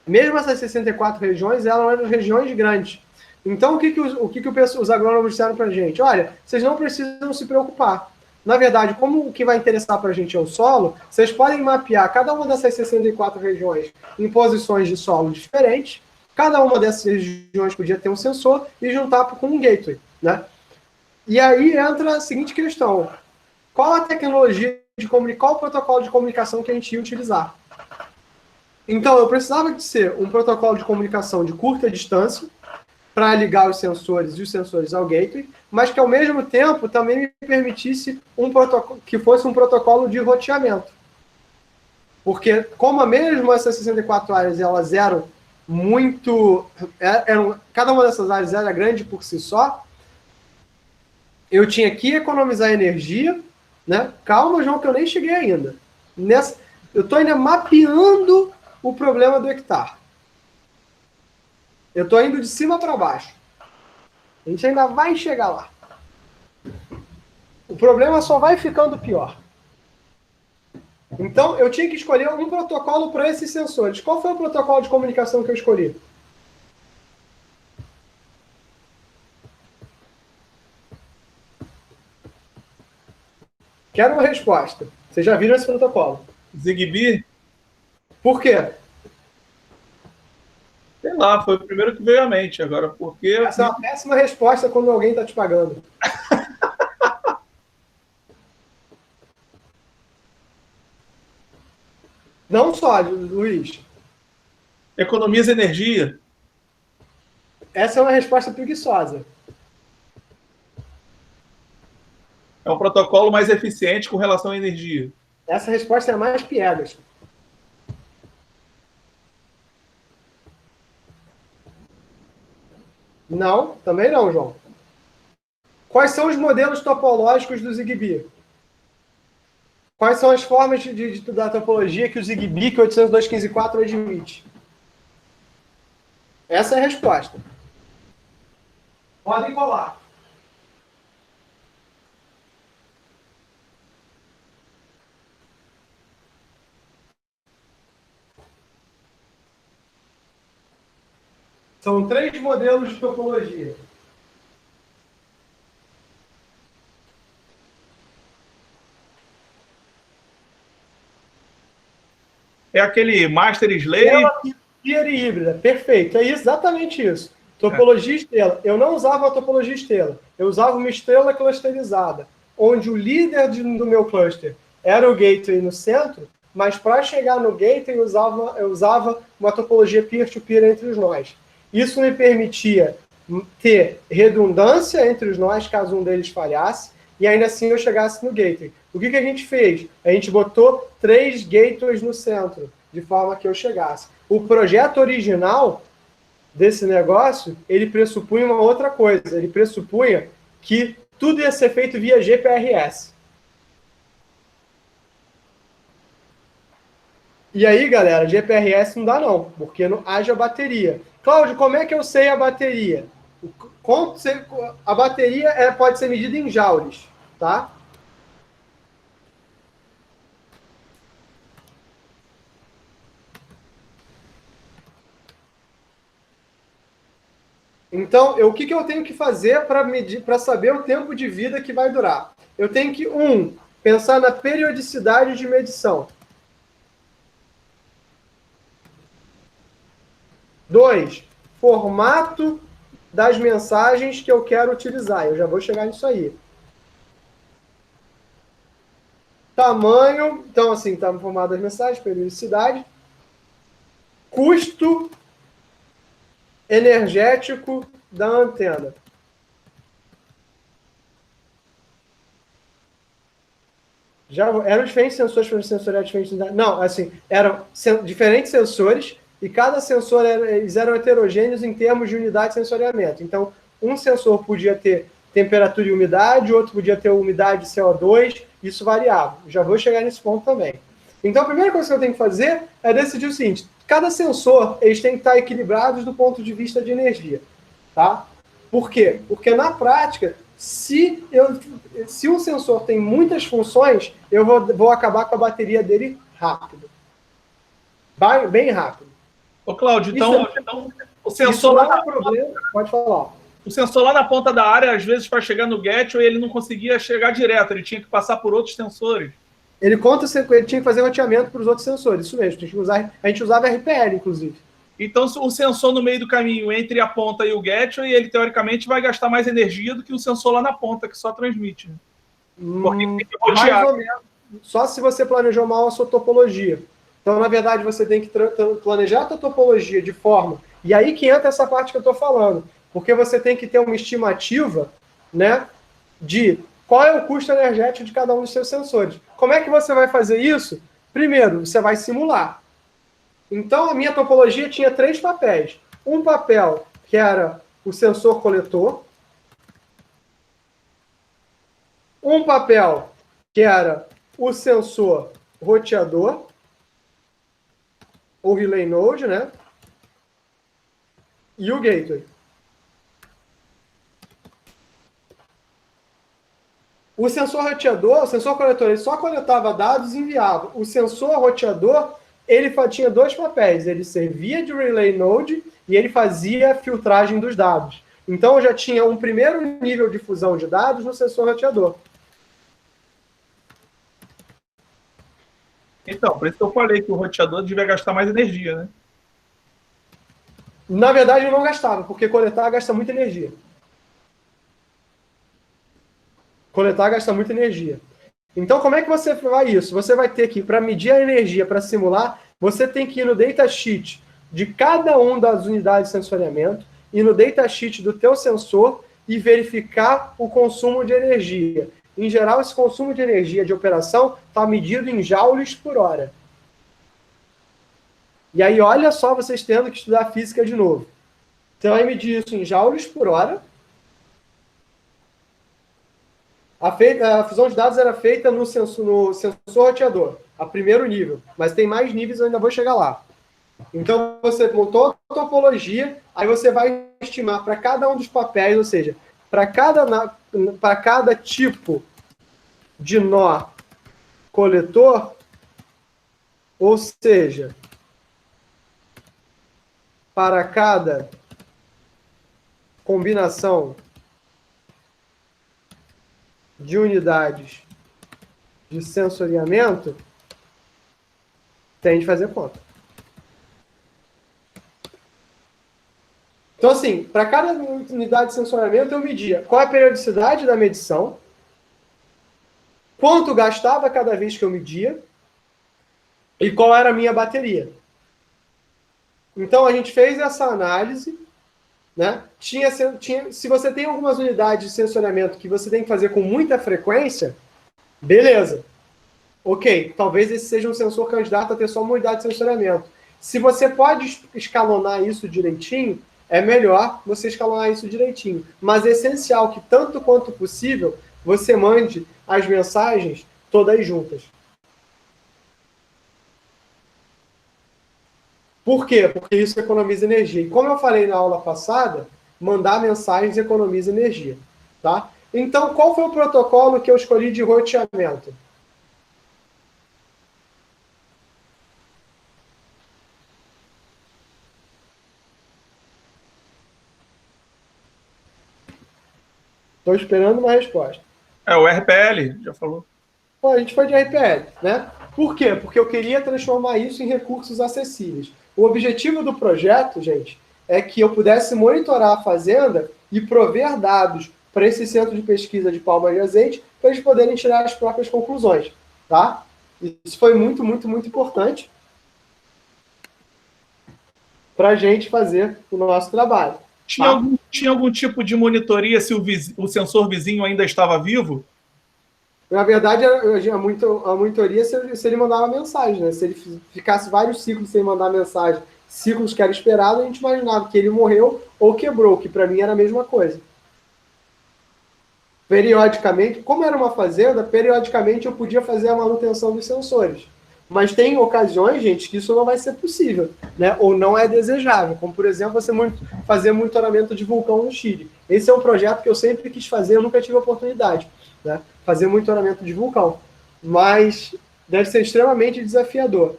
Mesmo essas 64 regiões, elas eram regiões grandes. Então, o que os agrônomos disseram para a gente? Olha, vocês não precisam se preocupar. Na verdade, como o que vai interessar para a gente é o solo, vocês podem mapear cada uma dessas 64 regiões em posições de solo diferentes. Cada uma dessas regiões podia ter um sensor e juntar com um gateway, né? E aí entra a seguinte questão. Qual a tecnologia qual o protocolo de comunicação que a gente ia utilizar? Então, eu precisava de ser um protocolo de comunicação de curta distância para ligar os sensores e os sensores ao gateway, mas que, ao mesmo tempo, também me permitisse que fosse um protocolo de roteamento. Porque, como mesmo essas 64 áreas elas eram muito... cada uma dessas áreas era grande por si só, eu tinha que economizar energia, né? Calma, João, que eu nem cheguei ainda. Eu estou ainda mapeando o problema do hectare. Eu estou indo de cima para baixo. A gente ainda vai chegar lá. O problema só vai ficando pior. Então, eu tinha que escolher um protocolo para esses sensores. Qual foi o protocolo de comunicação que eu escolhi? Quero uma resposta. Vocês já viram esse protocolo?
Zigbee?
Por quê?
Sei lá, foi o primeiro que veio à mente. Agora, por quê?
Essa é uma péssima resposta quando alguém está te pagando. Não só, Luiz.
Economiza energia.
Essa é uma resposta preguiçosa.
É um protocolo mais eficiente com relação à energia.
Essa resposta é a mais piegas. Não, também não, João. Quais são os modelos topológicos do Zigbee? Quais são as formas da topologia que o Zigbee, que 802.15.4 admite? Essa é a resposta. Podem colar. São 3 modelos de topologia.
É aquele Master Slave.
Peer e híbrida. Perfeito. É exatamente isso. Topologia estrela. Eu não usava a topologia estrela. Eu usava uma estrela clusterizada, onde o líder do meu cluster era o gateway no centro, mas para chegar no gateway eu usava uma topologia peer-to-peer entre os nós. Isso me permitia ter redundância entre os nós, caso um deles falhasse, e ainda assim eu chegasse no gateway. O que a gente fez? A gente botou 3 gateways no centro, de forma que eu chegasse. O projeto original desse negócio, ele pressupunha uma outra coisa. Ele pressupunha que tudo ia ser feito via GPRS. E aí, galera, GPRS não dá não, porque não haja bateria. Cláudio, como é que eu sei a bateria? A bateria pode ser medida em joules, tá? Então, o que eu tenho que fazer para medir, para saber o tempo de vida que vai durar? Eu tenho que, pensar na periodicidade de medição. 2, formato das mensagens que eu quero utilizar. Eu já vou chegar nisso aí. Tamanho, então assim, está no formato das mensagens, periodicidade. Custo energético da antena. Já eram diferentes sensores para sensorial diferentes? Não, assim, eram diferentes sensores e cada sensor eles eram heterogêneos em termos de unidade de sensoriamento. Então, um sensor podia ter temperatura e umidade, outro podia ter umidade e CO2, isso variava. Já vou chegar nesse ponto também. Então, a primeira coisa que eu tenho que fazer é decidir o seguinte: cada sensor eles têm que estar equilibrados do ponto de vista de energia. Tá? Por quê? Porque na prática, se um sensor tem muitas funções, eu vou acabar com a bateria dele rápido. Bem rápido.
Ô, Cláudio, então o sensor lá na
problema, pode falar.
O sensor lá na ponta da área, às vezes, para chegar no gateway, ele não conseguia chegar direto, ele tinha que passar por outros sensores.
Ele tinha que fazer roteamento para os outros sensores, isso mesmo. A gente usava RPL, inclusive.
Então, o sensor no meio do caminho entre a ponta e o gateway, ele teoricamente vai gastar mais energia do que o sensor lá na ponta, que só transmite.
Porque tem que rotear. Mais ou menos. Só se você planejou mal a sua topologia. Então, na verdade, você tem que planejar a tua topologia de forma... E aí que entra essa parte que eu estou falando. Porque você tem que ter uma estimativa, né, de qual é o custo energético de cada um dos seus sensores. Como é que você vai fazer isso? Primeiro, você vai simular. Então, a minha topologia tinha 3 papéis. Um papel que era o sensor coletor. Um papel que era o sensor roteador, ou relay node, né? E o gateway. O sensor roteador, o sensor coletor, ele só coletava dados e enviava. O sensor roteador, ele tinha 2 papéis. Ele servia de relay node e ele fazia a filtragem dos dados. Então, eu já tinha um primeiro nível de fusão de dados no sensor roteador.
Então, por isso que eu falei que o roteador devia gastar mais energia, né?
Na verdade, eu não gastava, porque coletar gasta muita energia. Coletar gasta muita energia. Então, como é que você faz isso? Você vai ter que, para medir a energia, para simular, você tem que ir no datasheet de cada uma das unidades de sensoriamento e no datasheet do teu sensor e verificar o consumo de energia. Em geral, esse consumo de energia de operação está medido em joules por hora. E aí, olha só vocês tendo que estudar física de novo. Você vai medir isso em joules por hora. A fusão de dados era feita no sensor roteador, a primeiro nível. Mas tem mais níveis, eu ainda vou chegar lá. Então, você montou a topologia, aí você vai estimar para cada um dos papéis, ou seja, para cada tipo de nó coletor, ou seja, para cada combinação de unidades de sensoriamento, tem de fazer conta. Então, assim, para cada unidade de sensoriamento, eu media qual é a periodicidade da medição, quanto gastava cada vez que eu media e qual era a minha bateria. Então, a gente fez essa análise, né? Se você tem algumas unidades de sensoriamento que você tem que fazer com muita frequência, beleza. Ok, talvez esse seja um sensor candidato a ter só uma unidade de sensoriamento. Se você pode escalonar isso direitinho, é melhor você escalonar isso direitinho. Mas é essencial que, tanto quanto possível, você mande as mensagens todas juntas. Por quê? Porque isso economiza energia. E como eu falei na aula passada, mandar mensagens economiza energia. Tá? Então, qual foi o protocolo que eu escolhi de roteamento? Estou esperando uma resposta.
É o RPL, já falou.
Bom, a gente foi de RPL, né? Por quê? Porque eu queria transformar isso em recursos acessíveis. O objetivo do projeto, gente, é que eu pudesse monitorar a fazenda e prover dados para esse centro de pesquisa de palma de azeite para eles poderem tirar as próprias conclusões, tá? Isso foi muito, muito, muito importante para a gente fazer o nosso trabalho.
Tinha algum tipo de monitoria se o sensor vizinho ainda estava vivo?
Na verdade, a monitoria se ele mandava mensagem, né? Se ele ficasse vários ciclos sem mandar mensagem, ciclos que era esperado, a gente imaginava que ele morreu ou quebrou, que para mim era a mesma coisa. Periodicamente, como era uma fazenda, periodicamente eu podia fazer a manutenção dos sensores. Mas tem ocasiões, gente, que isso não vai ser possível, né? Ou não é desejável, como, por exemplo, você fazer monitoramento de vulcão no Chile. Esse é um projeto que eu sempre quis fazer, eu nunca tive a oportunidade, né? Fazer monitoramento de vulcão. Mas deve ser extremamente desafiador.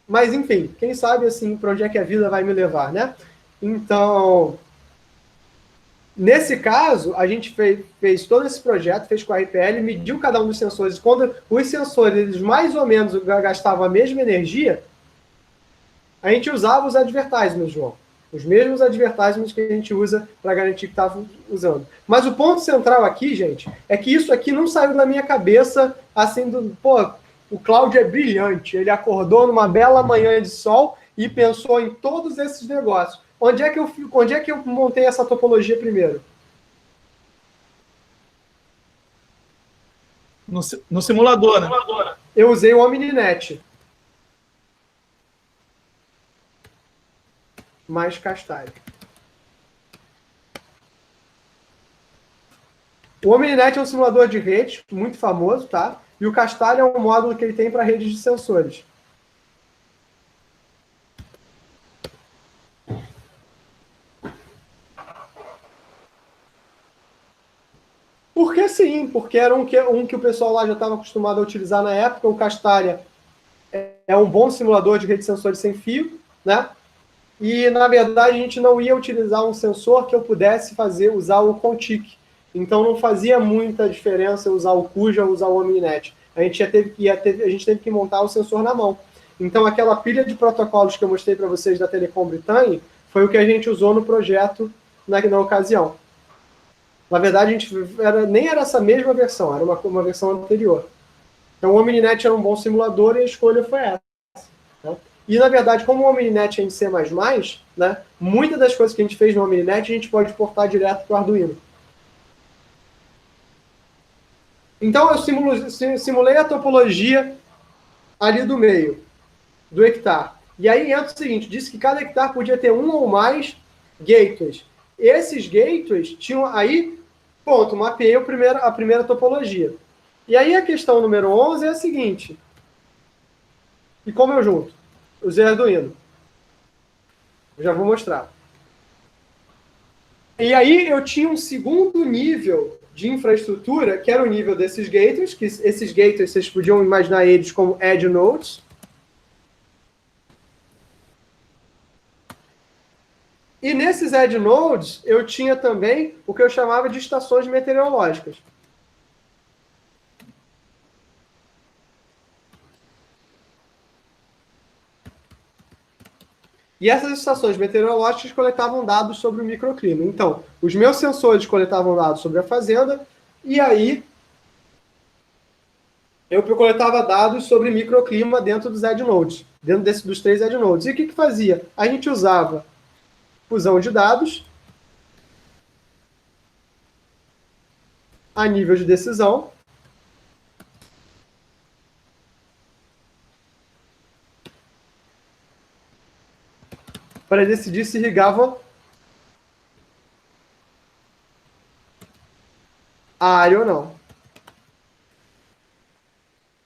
Mas, enfim, quem sabe, assim, para onde é que a vida vai me levar, né? Então, nesse caso, a gente fez todo esse projeto, fez com a RPL, mediu cada um dos sensores. Quando os sensores, eles mais ou menos gastavam a mesma energia, a gente usava os advertisements, João. Os mesmos advertisements que a gente usa para garantir que estava usando. Mas o ponto central aqui, gente, é que isso aqui não saiu da minha cabeça assim pô, o Cláudio é brilhante. Ele acordou numa bela manhã de sol e pensou em todos esses negócios. Onde é que eu montei essa topologia primeiro?
No simulador, né?
Eu usei o OmniNet. Mais Castalho. O OmniNet é um simulador de rede, muito famoso, tá? E o Castalho é um módulo que ele tem para redes de sensores. Porque sim, porque era um que o pessoal lá já estava acostumado a utilizar na época. O Castalha é um bom simulador de rede de sensores sem fio, né? E, na verdade, a gente não ia utilizar um sensor que eu pudesse usar o Contic. Então, não fazia muita diferença usar o Cuja ou usar o OmniNet. A gente teve que montar o sensor na mão. Então, aquela pilha de protocolos que eu mostrei para vocês da Telecom Britânia foi o que a gente usou no projeto na ocasião. Na verdade, nem era essa mesma versão, era uma versão anterior. Então, o OmniNet era um bom simulador e a escolha foi essa. Tá? E, na verdade, como o OmniNet é em C++, né, muitas das coisas que a gente fez no OmniNet a gente pode portar direto para o Arduino. Então, eu simulei a topologia ali do meio, do hectare. E aí entra o seguinte, disse que cada hectare podia ter um ou mais gateways. Esses gateways tinham aí, ponto, mapeei a primeira topologia. E aí a questão número 11 é a seguinte, e como eu junto? Usei Arduino. Eu já vou mostrar. E aí eu tinha um segundo nível de infraestrutura, que era o nível desses gateways, que esses gateways vocês podiam imaginar eles como edge nodes. E nesses edge nodes eu tinha também o que eu chamava de estações meteorológicas. E essas estações meteorológicas coletavam dados sobre o microclima. Então, os meus sensores coletavam dados sobre a fazenda, e aí eu coletava dados sobre microclima dentro dos edge nodes, dentro dos 3 edge nodes. E o que fazia? A gente usava fusão de dados a nível de decisão, para decidir se irrigava a área ou não.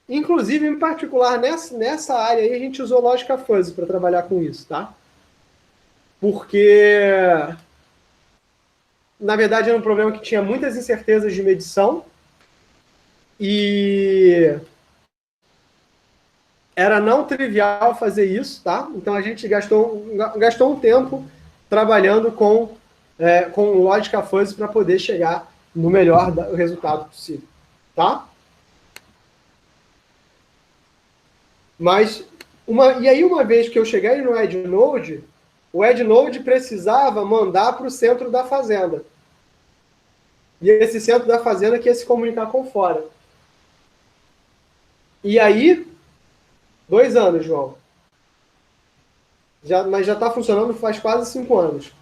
Inclusive, em particular, nessa área aí, a gente usou lógica fuzzy para trabalhar com isso, tá? Porque, na verdade, era um problema que tinha muitas incertezas de medição e era não trivial fazer isso, tá? Então a gente gastou um tempo trabalhando com lógica fuzzy para poder chegar no melhor resultado possível, tá? Mas, e aí uma vez que eu cheguei no Edge Node, o Edge Node precisava mandar para o centro da fazenda. E esse centro da fazenda que ia se comunicar com fora. E aí, 2 anos, João. Mas já está funcionando faz quase 5 anos.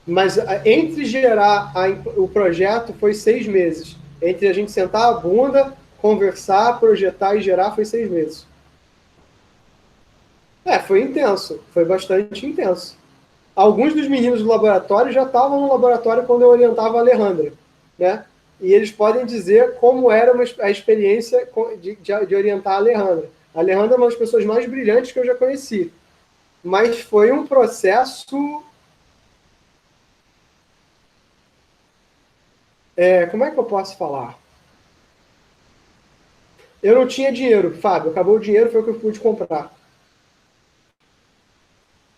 Mas entre gerar o projeto foi 6 meses. Entre a gente sentar a bunda, conversar, projetar e gerar foi 6 meses. Foi intenso. Foi bastante intenso. Alguns dos meninos do laboratório já estavam no laboratório quando eu orientava a Alejandra, né? E eles podem dizer como era a experiência de orientar a Alejandra. A Alejandra é uma das pessoas mais brilhantes que eu já conheci. Mas foi um processo... como é que eu posso falar? Eu não tinha dinheiro, Fábio. Acabou o dinheiro, foi o que eu pude comprar.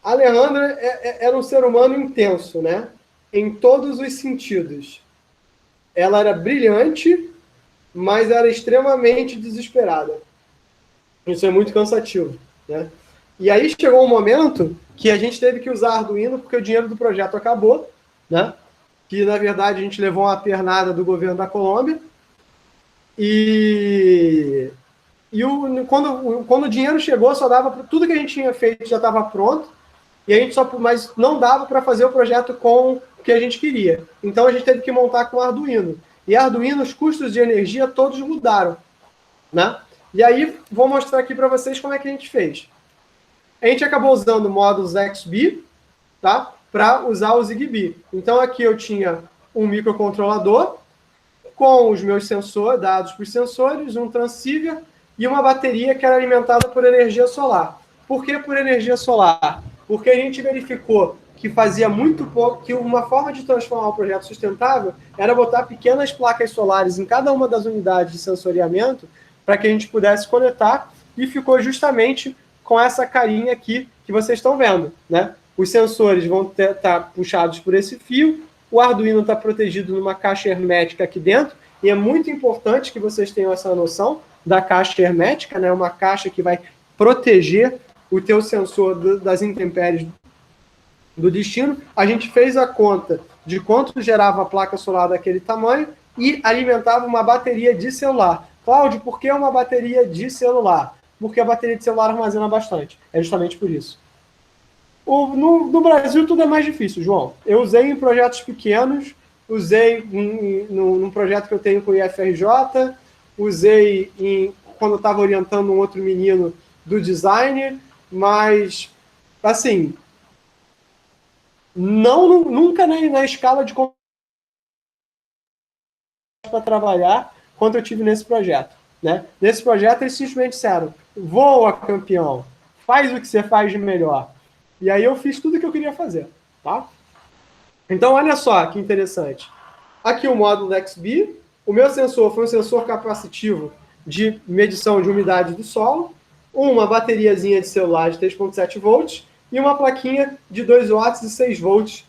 A Alejandra era um ser humano intenso, né? Em todos os sentidos. Ela era brilhante, mas era extremamente desesperada. Isso é muito cansativo, né? E aí chegou um momento que a gente teve que usar Arduino porque o dinheiro do projeto acabou, né? Que, na verdade, a gente levou uma pernada do governo da Colômbia. Quando o dinheiro chegou, só dava para tudo que a gente tinha feito já estava pronto. E a gente mas não dava para fazer o projeto com o que a gente queria. Então a gente teve que montar com Arduino. E Arduino, os custos de energia todos mudaram, né? E aí vou mostrar aqui para vocês como é que a gente fez. A gente acabou usando módulos XB, tá? Para usar o Zigbee. Então aqui eu tinha um microcontrolador com os meus sensores, dados para os sensores, um transceiver e uma bateria que era alimentada por energia solar. Por que por energia solar? Porque a gente verificou que fazia muito pouco, que uma forma de transformar o projeto sustentável era botar pequenas placas solares em cada uma das unidades de sensoriamento para que a gente pudesse conectar, e ficou justamente com essa carinha aqui que vocês estão vendo, né? Os sensores vão estar puxados por esse fio, o Arduino está protegido numa caixa hermética aqui dentro, e é muito importante que vocês tenham essa noção da caixa hermética, né? Uma caixa que vai proteger o teu sensor das intempéries do destino. A gente fez a conta de quanto gerava a placa solar daquele tamanho e alimentava uma bateria de celular. Cláudio, por que uma bateria de celular? Porque a bateria de celular armazena bastante. É justamente por isso. No Brasil tudo é mais difícil, João. Eu usei em projetos pequenos, usei num projeto que eu tenho com o IFRJ, usei quando eu estava orientando um outro menino do design, mas, assim, nunca na escala de para trabalhar quanto eu tive nesse projeto. Né? Nesse projeto, eles simplesmente disseram, voa, campeão, faz o que você faz de melhor. E aí eu fiz tudo o que eu queria fazer. Tá? Então, olha só que interessante. Aqui o módulo da XB, o meu sensor foi um sensor capacitivo de medição de umidade do solo, uma bateriazinha de celular de 3,7 volts e uma plaquinha de 2 watts e 6 volts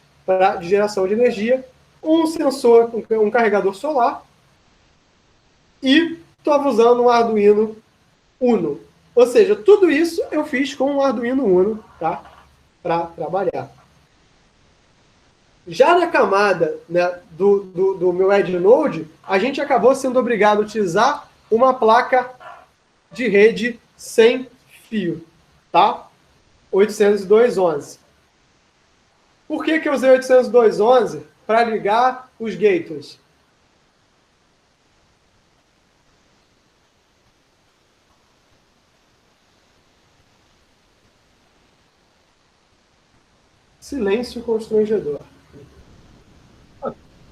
de geração de energia, um sensor, um carregador solar e estava usando um Arduino Uno. Ou seja, tudo isso eu fiz com um Arduino Uno, tá? Para trabalhar. Já na camada, né, do meu EdgeNode, a gente acabou sendo obrigado a utilizar uma placa de rede sem fio, tá? 802.11. Por que eu usei 802.11? Para ligar os gateways. Silêncio constrangedor.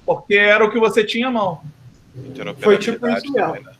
Porque era o que você tinha à mão.
Foi tipo isso mesmo.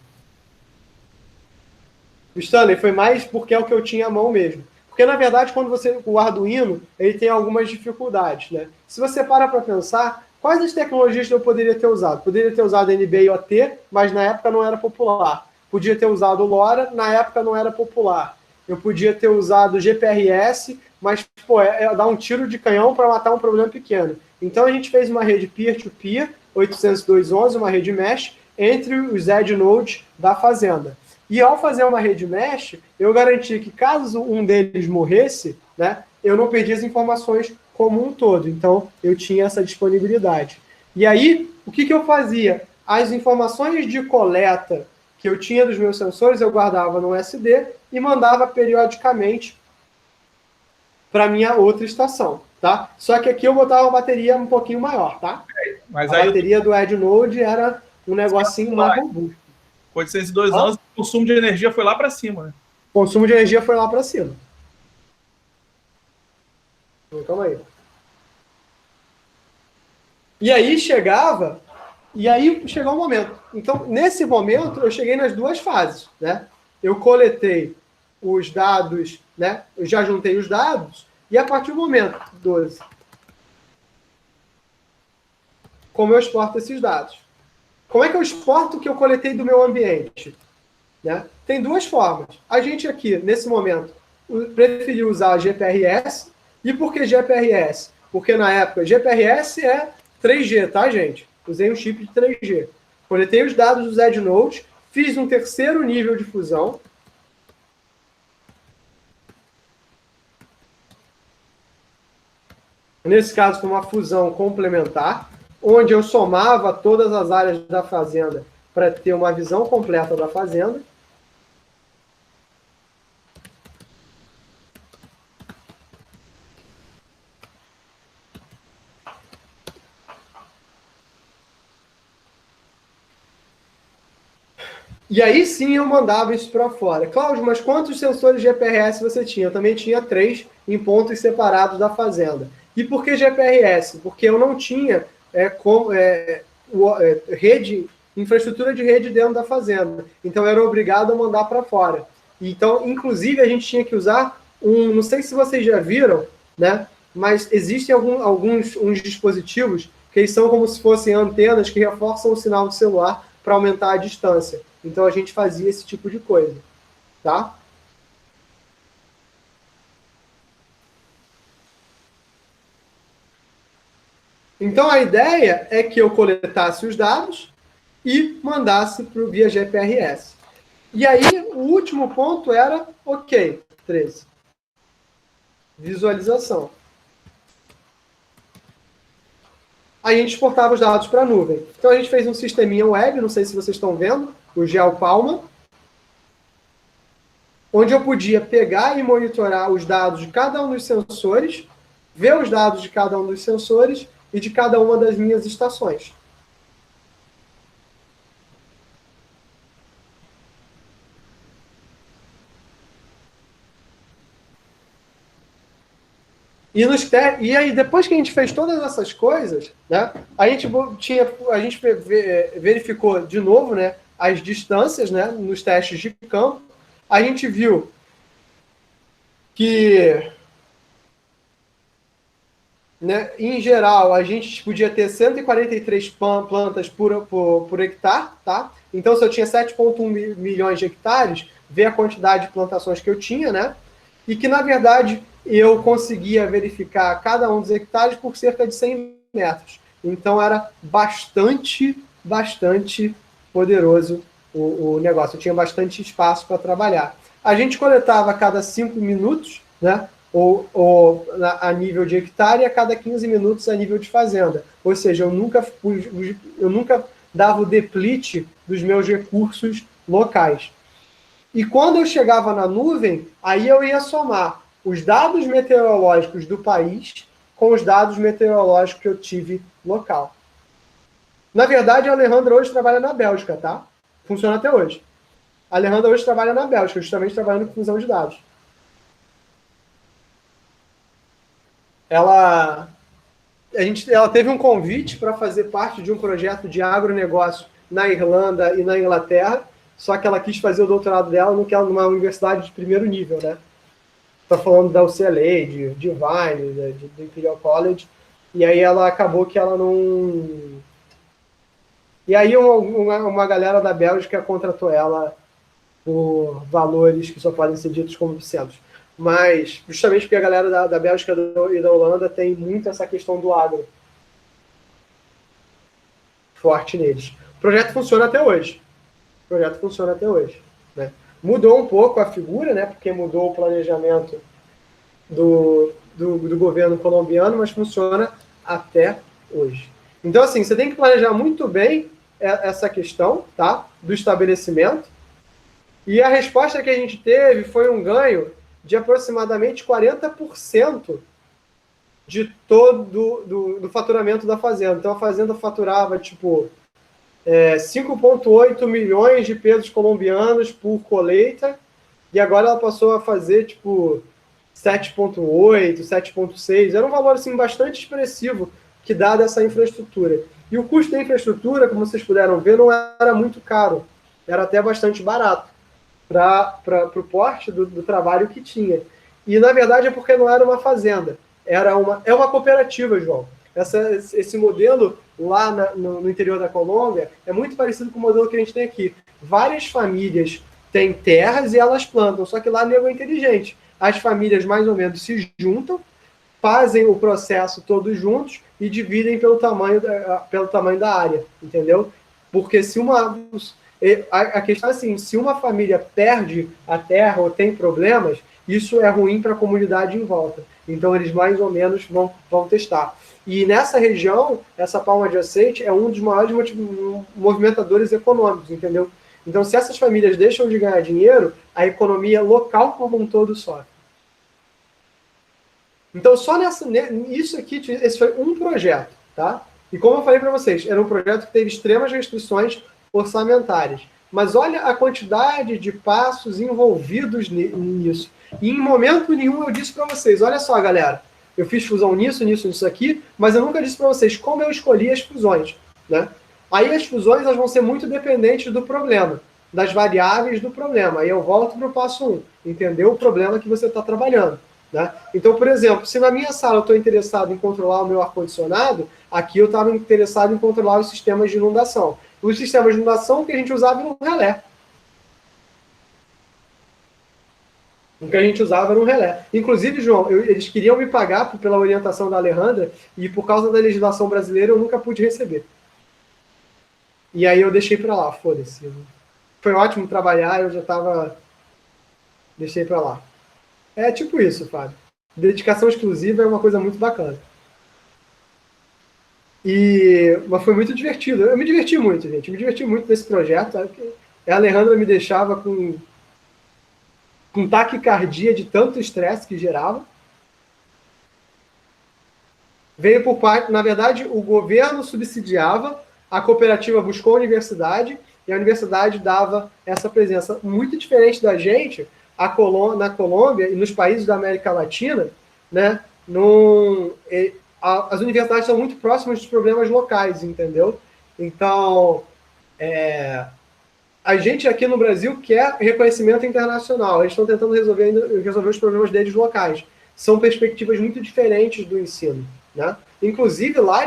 Stanley, foi mais porque é o que eu tinha à mão mesmo. Porque, na verdade, quando o Arduino, ele tem algumas dificuldades, né? Se você para pensar, quais as tecnologias que eu poderia ter usado? Poderia ter usado NB-IoT, mas na época não era popular. Podia ter usado LoRa, na época não era popular. Eu podia ter usado GPRS, mas, pô, dar um tiro de canhão para matar um problema pequeno. Então, a gente fez uma rede peer-to-peer, 802.11, uma rede mesh, entre os EdgeNodes da fazenda. E ao fazer uma rede mesh, eu garanti que caso um deles morresse, né, eu não perdia as informações como um todo. Então, eu tinha essa disponibilidade. E aí, o que eu fazia? As informações de coleta que eu tinha dos meus sensores, eu guardava no SD e mandava periodicamente para minha outra estação, tá? Só que aqui eu botava uma bateria um pouquinho maior, tá?
Mas
a bateria do EdgeNode era um negocinho mais robusto.
802 o consumo de energia foi lá para cima, né?
O consumo de energia foi lá para cima. Então, calma aí. E aí chegou um momento. Então, nesse momento, eu cheguei nas duas fases, né? Eu coletei os dados, né? Eu já juntei os dados, e a partir do momento 12, como eu exporto esses dados? Como é que eu exporto o que eu coletei do meu ambiente? Né? Tem duas formas. A gente aqui, nesse momento, preferiu usar GPRS. E por que GPRS? Porque na época, GPRS é 3G, tá, gente? Usei um chip de 3G. Coletei os dados dos EdgeNodes, fiz um terceiro nível de fusão. Nesse caso, foi uma fusão complementar, onde eu somava todas as áreas da fazenda para ter uma visão completa da fazenda. E aí sim eu mandava isso para fora. Cláudio, mas quantos sensores GPRS você tinha? Eu também tinha 3 em pontos separados da fazenda. E por que GPRS? Porque eu não tinha infraestrutura de rede dentro da fazenda. Então eu era obrigado a mandar para fora. Então, inclusive, a gente tinha que usar não sei se vocês já viram, né? Mas existem alguns dispositivos que eles são como se fossem antenas que reforçam o sinal do celular para aumentar a distância. Então, a gente fazia esse tipo de coisa, tá? Então, a ideia é que eu coletasse os dados e mandasse via GPRS. E aí, o último ponto era, ok, 13. Visualização. A gente exportava os dados para a nuvem. Então, a gente fez um sisteminha web, não sei se vocês estão vendo, o GeoPalma, onde eu podia pegar e monitorar os dados de cada um dos sensores, ver os dados de cada um dos sensores e de cada uma das minhas estações. E aí, depois que a gente fez todas essas coisas, né, a gente verificou de novo, né, as distâncias, né, nos testes de campo. A gente viu que, né, em geral, a gente podia ter 143 plantas por hectare, tá? Então, se eu tinha 7,1 milhões de hectares, vê a quantidade de plantações que eu tinha, né? E que, na verdade, eu conseguia verificar cada um dos hectares por cerca de 100 metros. Então, era bastante poderoso o negócio. Eu tinha bastante espaço para trabalhar. A gente coletava a cada 5 minutos, né? Ou a nível de hectare, e a cada 15 minutos a nível de fazenda. Ou seja, eu nunca dava o deplete dos meus recursos locais. E quando eu chegava na nuvem, aí eu ia somar os dados meteorológicos do país com os dados meteorológicos que eu tive local. Na verdade, a Alejandra hoje trabalha na Bélgica, tá? Funciona até hoje. A Alejandra hoje trabalha na Bélgica, justamente trabalhando com fusão de dados. Ela teve um convite para fazer parte de um projeto de agronegócio na Irlanda e na Inglaterra, só que ela quis fazer o doutorado dela numa universidade de primeiro nível, né? Está falando da UCLA, de Vine, do Imperial College, e aí ela acabou que ela não... E aí uma galera da Bélgica contratou ela por valores que só podem ser ditos como obscenos. Mas, justamente porque a galera da Bélgica e da Holanda tem muito essa questão do agro forte neles. O projeto funciona até hoje. Né? Mudou um pouco a figura, né? Porque mudou o planejamento do governo colombiano, mas funciona até hoje. Então, assim, você tem que planejar muito bem essa questão, tá? Do estabelecimento. E a resposta que a gente teve foi um ganho de aproximadamente 40% de todo do faturamento da fazenda. Então, a fazenda faturava, 5,8 milhões de pesos colombianos por colheita, e agora ela passou a fazer, 7,8, 7,6. Era um valor, assim, bastante expressivo que dada essa infraestrutura. E o custo da infraestrutura, como vocês puderam ver, não era muito caro. Era até bastante barato para o porte do trabalho que tinha. E, na verdade, é porque não era uma fazenda. É uma cooperativa, João. Esse modelo lá no interior da Colômbia é muito parecido com o modelo que a gente tem aqui. Várias famílias têm terras e elas plantam, só que lá nego é inteligente. As famílias, mais ou menos, se juntam, fazem o processo todos juntos e dividem pelo tamanho da área, entendeu? Porque a questão é assim, se uma família perde a terra ou tem problemas, isso é ruim para a comunidade em volta. Então, eles mais ou menos vão testar. E nessa região, essa palma de aceite é um dos maiores movimentadores econômicos, entendeu? Então, se essas famílias deixam de ganhar dinheiro, a economia local como um todo sofre. Então, só isso aqui, esse foi um projeto, tá? E como eu falei para vocês, era um projeto que teve extremas restrições orçamentárias. Mas olha a quantidade de passos envolvidos nisso. E em momento nenhum eu disse para vocês, olha só, galera, eu fiz fusão nisso aqui, mas eu nunca disse para vocês como eu escolhi as fusões, né? Aí as fusões elas vão ser muito dependentes do problema, das variáveis do problema. Aí eu volto para o passo 1, entender o problema que você está trabalhando, né? Então, por exemplo, se na minha sala eu estou interessado em controlar o meu ar-condicionado, aqui eu estava interessado em controlar os sistemas de inundação. Os sistemas de inundação que a gente usava era um relé. O que a gente usava era um relé. Inclusive, João, eles queriam me pagar pela orientação da Alejandra e por causa da legislação brasileira eu nunca pude receber. E aí eu deixei para lá, foda-se. Foi ótimo trabalhar, eu já estava... Deixei para lá. É tipo isso, Fábio. Dedicação exclusiva é uma coisa muito bacana. Mas foi muito divertido. Eu me diverti muito, gente. Eu me diverti muito nesse projeto. A Alejandra me deixava com taquicardia de tanto estresse que gerava. Veio por parte... Na verdade, o governo subsidiava, a cooperativa buscou a universidade e a universidade dava essa presença. Muito diferente da gente, na Colômbia e nos países da América Latina, né, as universidades são muito próximas dos problemas locais, entendeu? Então, a gente aqui no Brasil quer reconhecimento internacional. Eles estão tentando resolver os problemas deles locais. São perspectivas muito diferentes do ensino, né? Inclusive, lá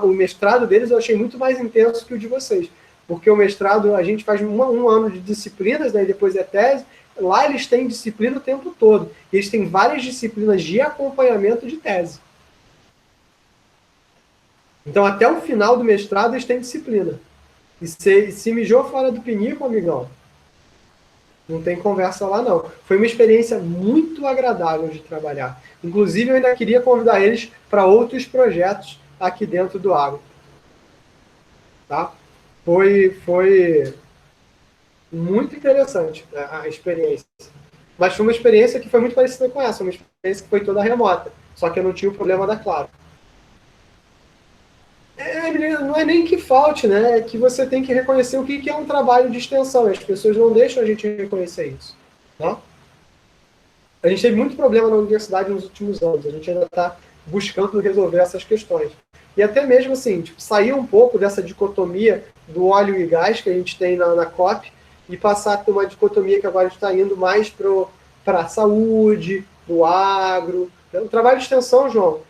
o mestrado deles eu achei muito mais intenso que o de vocês, porque o mestrado a gente faz um ano de disciplinas, né, e depois é tese. Lá eles têm disciplina o tempo todo. Eles têm várias disciplinas de acompanhamento de tese. Então, até o final do mestrado, eles têm disciplina. E se mijou fora do pinico, amigão, não tem conversa lá, não. Foi uma experiência muito agradável de trabalhar. Inclusive, eu ainda queria convidar eles para outros projetos aqui dentro do Agro. Tá? Foi muito interessante a experiência. Mas foi uma experiência que foi muito parecida com essa. Uma experiência que foi toda remota. Só que eu não tinha o problema da Claro. Não é nem que falte, né? É que você tem que reconhecer o que é um trabalho de extensão. E as pessoas não deixam a gente reconhecer isso. Né? A gente teve muito problema na universidade nos últimos anos. A gente ainda está buscando resolver essas questões. E até mesmo assim, sair um pouco dessa dicotomia do óleo e gás que a gente tem na COP e passar a ter uma dicotomia que agora está indo mais para a saúde, do agro. O trabalho de extensão, João,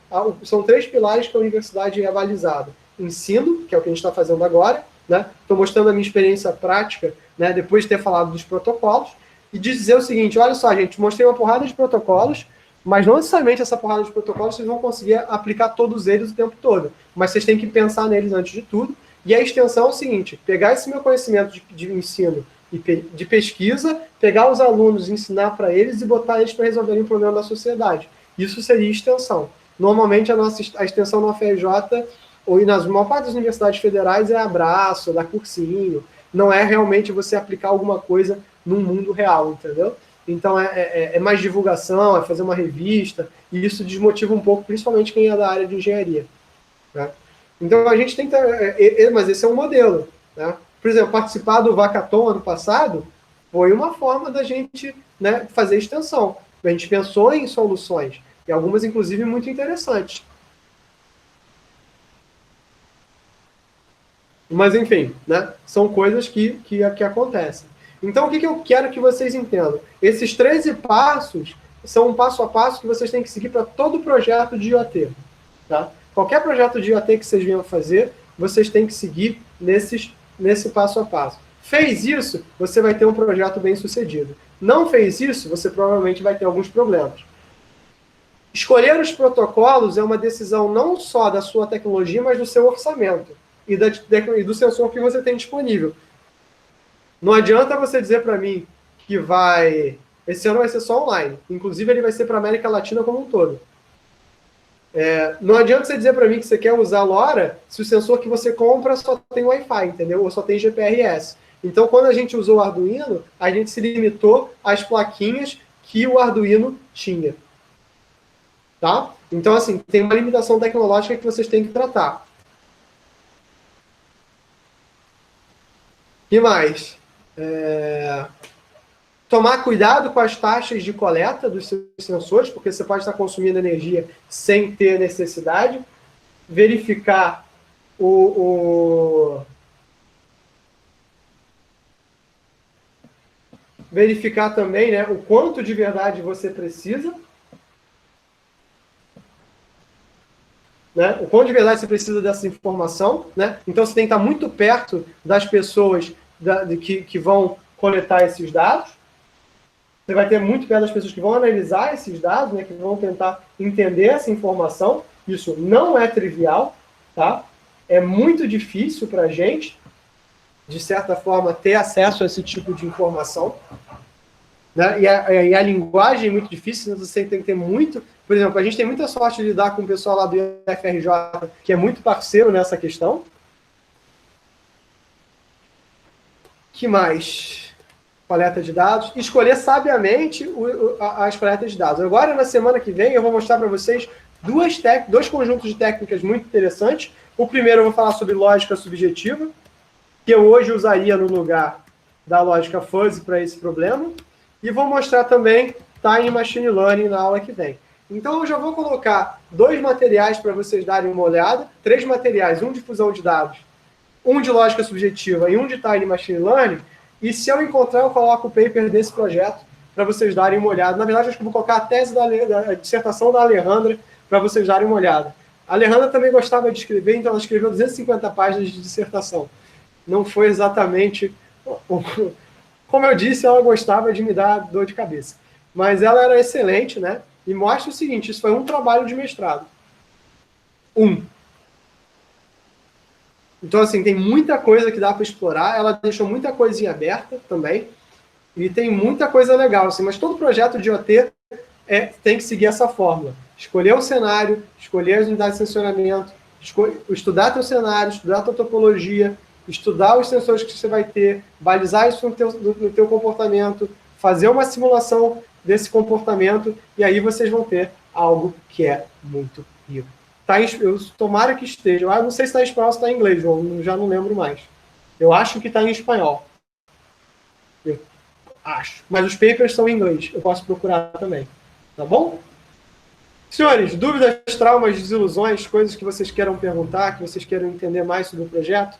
são 3 pilares que a universidade é avalizada. Ensino, que é o que a gente está fazendo agora, né? Estou mostrando a minha experiência prática, né? Depois de ter falado dos protocolos, e dizer o seguinte, olha só, gente, mostrei uma porrada de protocolos, mas não necessariamente essa porrada de protocolos vocês vão conseguir aplicar todos eles o tempo todo, mas vocês têm que pensar neles antes de tudo, e a extensão é o seguinte, pegar esse meu conhecimento de ensino e de pesquisa, pegar os alunos, ensinar para eles e botar eles para resolverem o problema da sociedade. Isso seria extensão. Normalmente a extensão na UFRJ, ou nas maior parte das universidades federais, é abraço, dá cursinho, não é realmente você aplicar alguma coisa no mundo real, entendeu? Então é mais divulgação, é fazer uma revista, e isso desmotiva um pouco, principalmente quem é da área de engenharia. Né? Então a gente tem que... mas esse é um modelo. Né? Por exemplo, participar do Vacathon ano passado foi uma forma da gente, né, fazer extensão. A gente pensou em soluções, e algumas, inclusive, muito interessantes. Mas, enfim, né, são coisas que acontecem. Então, o que eu quero que vocês entendam? Esses 13 passos são um passo a passo que vocês têm que seguir para todo projeto de IoT. Tá? Qualquer projeto de IoT que vocês venham fazer, vocês têm que seguir nesse passo a passo. Fez isso, você vai ter um projeto bem sucedido. Não fez isso, você provavelmente vai ter alguns problemas. Escolher os protocolos é uma decisão não só da sua tecnologia, mas do seu orçamento e do sensor que você tem disponível. Não adianta você dizer para mim que esse ano vai ser só online. Inclusive, ele vai ser para a América Latina como um todo. Não adianta você dizer para mim que você quer usar LoRa se o sensor que você compra só tem Wi-Fi, entendeu? Ou só tem GPRS. Então, quando a gente usou o Arduino, a gente se limitou às plaquinhas que o Arduino tinha. Tá? Então, assim, tem uma limitação tecnológica que vocês têm que tratar. E mais? Tomar cuidado com as taxas de coleta dos seus sensores, porque você pode estar consumindo energia sem ter necessidade. Verificar verificar também, né, o quanto de verdade você precisa. Né? O quanto de verdade você precisa dessa informação. Né? Então, você tem que estar muito perto das pessoas que vão coletar esses dados. Você vai ter muito perto das pessoas que vão analisar esses dados, né, que vão tentar entender essa informação. Isso não é trivial, tá? É muito difícil para a gente, de certa forma, ter acesso a esse tipo de informação. Né? E a linguagem é muito difícil, você tem que ter muito... Por exemplo, a gente tem muita sorte de lidar com o pessoal lá do IFRJ, que é muito parceiro nessa questão. Que mais? Coleta de dados. Escolher sabiamente as coletas de dados. Agora, na semana que vem, eu vou mostrar para vocês dois conjuntos de técnicas muito interessantes. O primeiro eu vou falar sobre lógica subjetiva, que eu hoje usaria no lugar da lógica fuzzy para esse problema. E vou mostrar também Time Machine Learning na aula que vem. Então eu já vou colocar 2 materiais para vocês darem uma olhada, 3 materiais, um de fusão de dados, um de lógica subjetiva e um de Tiny Machine Learning, e se eu encontrar, eu coloco o paper desse projeto para vocês darem uma olhada. Na verdade, acho que eu vou colocar a tese da dissertação da Alejandra para vocês darem uma olhada. A Alejandra também gostava de escrever, então ela escreveu 250 páginas de dissertação. Não foi exatamente... Como eu disse, ela gostava de me dar dor de cabeça. Mas ela era excelente, né? E mostra o seguinte, isso foi um trabalho de mestrado. Então, assim, tem muita coisa que dá para explorar. Ela deixou muita coisinha aberta também. E tem muita coisa legal, assim. Mas todo projeto de IoT tem que seguir essa fórmula. Escolher o cenário, escolher as unidades de sensoramento, estudar teu cenário, estudar tua topologia, estudar os sensores que você vai ter, balizar isso no teu comportamento, fazer uma simulação desse comportamento, e aí vocês vão ter algo que é muito rico. Tomara que esteja. Eu não sei se está em espanhol ou se está em inglês, João, já não lembro mais. Eu acho que está em espanhol. Eu acho. Mas os papers são em inglês. Eu posso procurar também. Tá bom? Senhores, dúvidas, traumas, desilusões, coisas que vocês queiram perguntar, que vocês queiram entender mais sobre o projeto?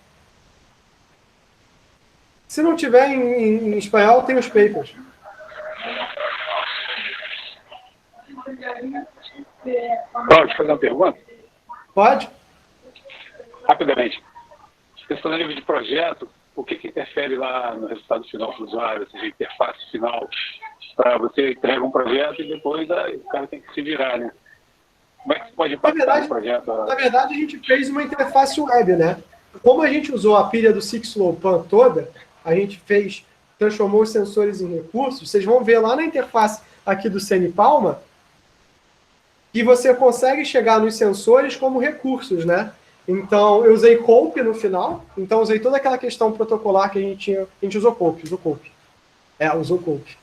Se não tiver em espanhol, tem os papers.
Pode fazer uma pergunta?
Pode?
Rapidamente. Pensando no nível de projeto, o que interfere lá no resultado final do usuário, ou seja, a interface final, para você entregar um projeto e depois o cara tem que se virar, né? Como é que pode impactar no projeto?
Na verdade, a gente fez uma interface web, né? Como a gente usou a pilha do 6LowPan toda, a gente transformou os sensores em recursos. Vocês vão ver lá na interface aqui do CNPalma que você consegue chegar nos sensores como recursos, né? Então, eu usei COAP no final. Então, usei toda aquela questão protocolar que a gente tinha. A gente usou COAP. Usou COAP.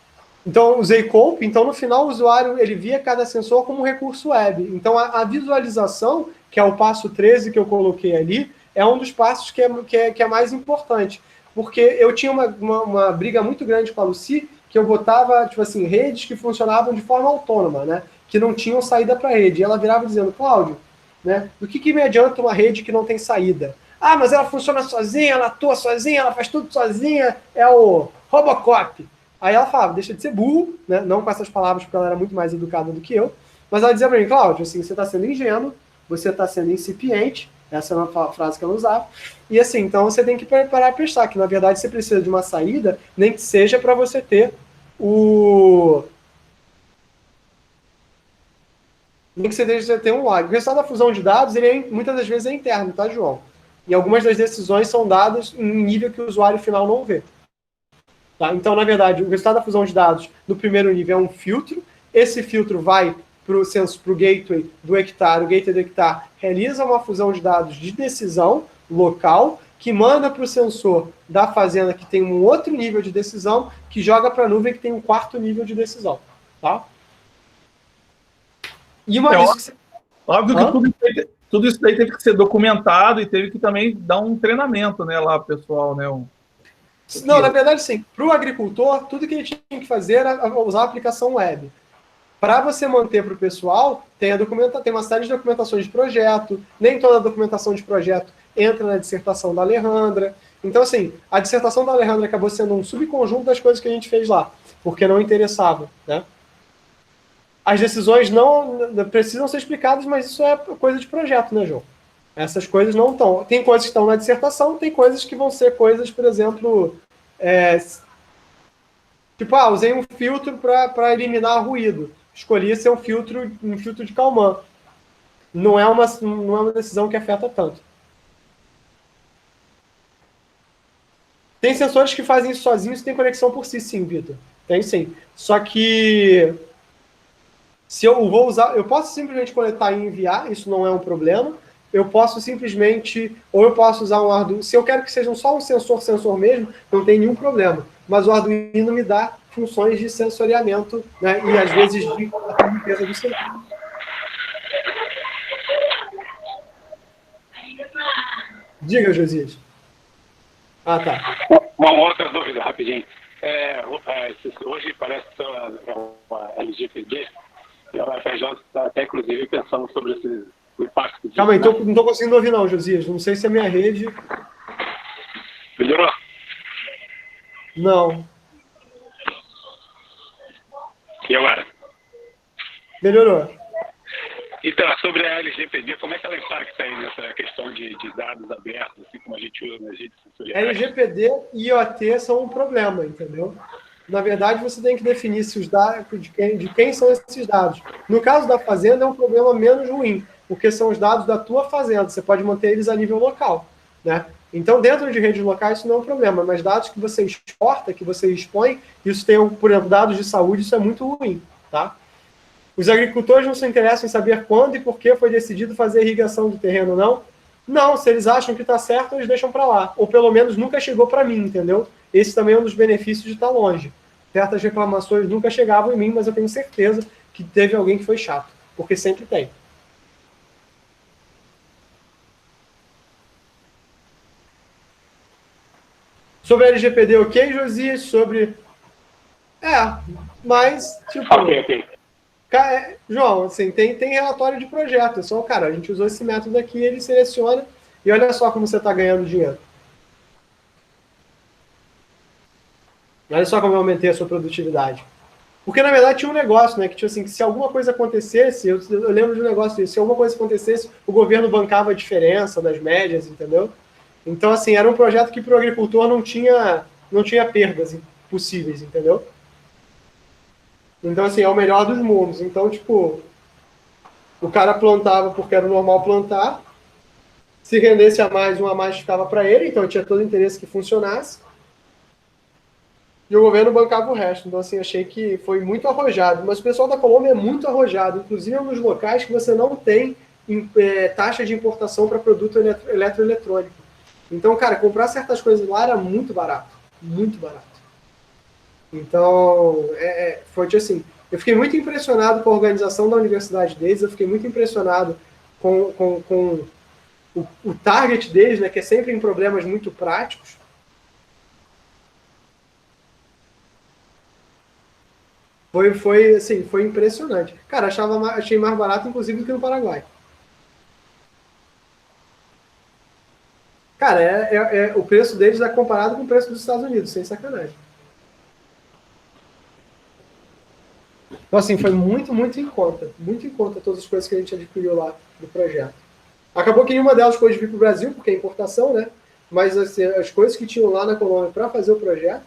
Então, eu usei COAP. Então, no final, o usuário ele via cada sensor como um recurso web. Então, a visualização, que é o passo 13 que eu coloquei ali, é um dos passos que é mais importante. Porque eu tinha uma briga muito grande com a Lucy, que eu botava, tipo assim, redes que funcionavam de forma autônoma, né? Que não tinham saída para a rede. E ela virava dizendo, Cláudio, né, do que me adianta uma rede que não tem saída? Ah, mas ela funciona sozinha, ela atua sozinha, ela faz tudo sozinha, é o Robocop. Aí ela falava, deixa de ser burro, né? Não com essas palavras, porque ela era muito mais educada do que eu, mas ela dizia para mim, Cláudio, assim, você está sendo ingênuo, você está sendo incipiente, essa é uma frase que ela usava, e assim, então você tem que parar para prestar, que na verdade você precisa de uma saída, nem que seja para você ter nem que você tenha um log. O resultado da fusão de dados, ele muitas das vezes é interno, tá, João? E algumas das decisões são dadas em nível que o usuário final não vê. Tá? Então, na verdade, o resultado da fusão de dados no primeiro nível é um filtro. Esse filtro vai para o gateway do hectare. O gateway do hectare realiza uma fusão de dados de decisão local, que manda para o sensor da fazenda, que tem um outro nível de decisão, que joga para a nuvem, que tem um quarto nível de decisão. Tá? E uma vez que
óbvio que tudo isso daí teve que ser documentado e teve que também dar um treinamento, né, lá, pessoal, né?
Não, na verdade, sim. Para o agricultor, tudo que ele tinha que fazer era usar a aplicação web. Para você manter para o pessoal, tem uma série de documentações de projeto, nem toda a documentação de projeto entra na dissertação da Alejandra. Então, assim, a dissertação da Alejandra acabou sendo um subconjunto das coisas que a gente fez lá, porque não interessava, né? As decisões não precisam ser explicadas, mas isso é coisa de projeto, né, João? Essas coisas não estão. Tem coisas que estão na dissertação, tem coisas que vão ser coisas, por exemplo, tipo, usei um filtro para eliminar ruído. Escolhi ser um filtro de Kalman. Não é uma decisão que afeta tanto. Tem sensores que fazem isso sozinhos e tem conexão por si, sim, Vitor. Tem sim. Só que se eu vou usar, eu posso simplesmente coletar e enviar, isso não é um problema. Eu posso simplesmente, ou eu posso usar um Arduino. Se eu quero que seja só um sensor mesmo, não tem nenhum problema. Mas o Arduino me dá funções de sensoriamento, né, e às vezes de limpeza do celular. Diga, Josias. Ah, tá.
Uma outra dúvida, rapidinho. Hoje parece que uma LGPD E a UFRJ está até, inclusive, pensando sobre o impacto disso.
Calma aí,
né?
não tô conseguindo ouvir não, Josias. Não sei se é minha rede.
Melhorou?
Não.
E agora?
Melhorou.
Então, sobre a LGPD, como é que ela impacta aí nessa questão de dados abertos, assim como a gente usa nas redes sensoriais?
LGPD e IoT são um problema, entendeu? Na verdade, você tem que definir se os dados, de quem são esses dados. No caso da fazenda, é um problema menos ruim, porque são os dados da tua fazenda, você pode manter eles a nível local, né? Então, dentro de redes locais, isso não é um problema, mas dados que você exporta, que você expõe, isso tem, por exemplo, dados de saúde, isso é muito ruim, tá? Os agricultores não se interessam em saber quando e por que foi decidido fazer irrigação do terreno, não? Não, se eles acham que está certo, eles deixam para lá. Ou pelo menos nunca chegou para mim, entendeu? Esse também é um dos benefícios de estar longe. Certas reclamações nunca chegavam em mim, mas eu tenho certeza que teve alguém que foi chato, porque sempre tem. Sobre a LGPD, ok, Josias? Sobre... mas, tipo...
Ok.
João, assim, tem relatório de projeto. É só, cara, a gente usou esse método aqui, ele seleciona e olha só como você está ganhando dinheiro. Olha só como eu aumentei a sua produtividade. Porque, na verdade, tinha um negócio, né? Que, tipo assim, que se alguma coisa acontecesse, eu lembro de um negócio disso, se alguma coisa acontecesse, o governo bancava a diferença das médias, entendeu? Então, assim, era um projeto que para o agricultor não tinha perdas possíveis, entendeu? Então, assim, é o melhor dos mundos. Então, tipo, o cara plantava porque era normal plantar, se rendesse a mais, um a mais ficava para ele, então tinha todo o interesse que funcionasse, e o governo bancava o resto. Então, assim, achei que foi muito arrojado. Mas o pessoal da Colômbia é muito arrojado, inclusive é um dos locais que você não tem taxa de importação para produto eletroeletrônico. Então, cara, comprar certas coisas lá era muito barato. Muito barato. Então, foi assim, eu fiquei muito impressionado com a organização da universidade deles, eu fiquei muito impressionado com o target deles, né, que é sempre em problemas muito práticos. Foi impressionante. Cara, achei mais barato, inclusive, do que no Paraguai. Cara, o preço deles é comparado com o preço dos Estados Unidos, sem sacanagem. Então, assim, foi muito em conta todas as coisas que a gente adquiriu lá do projeto. Acabou que nenhuma delas pôde vir para o Brasil, porque é importação, né? Mas assim, as coisas que tinham lá na Colômbia para fazer o projeto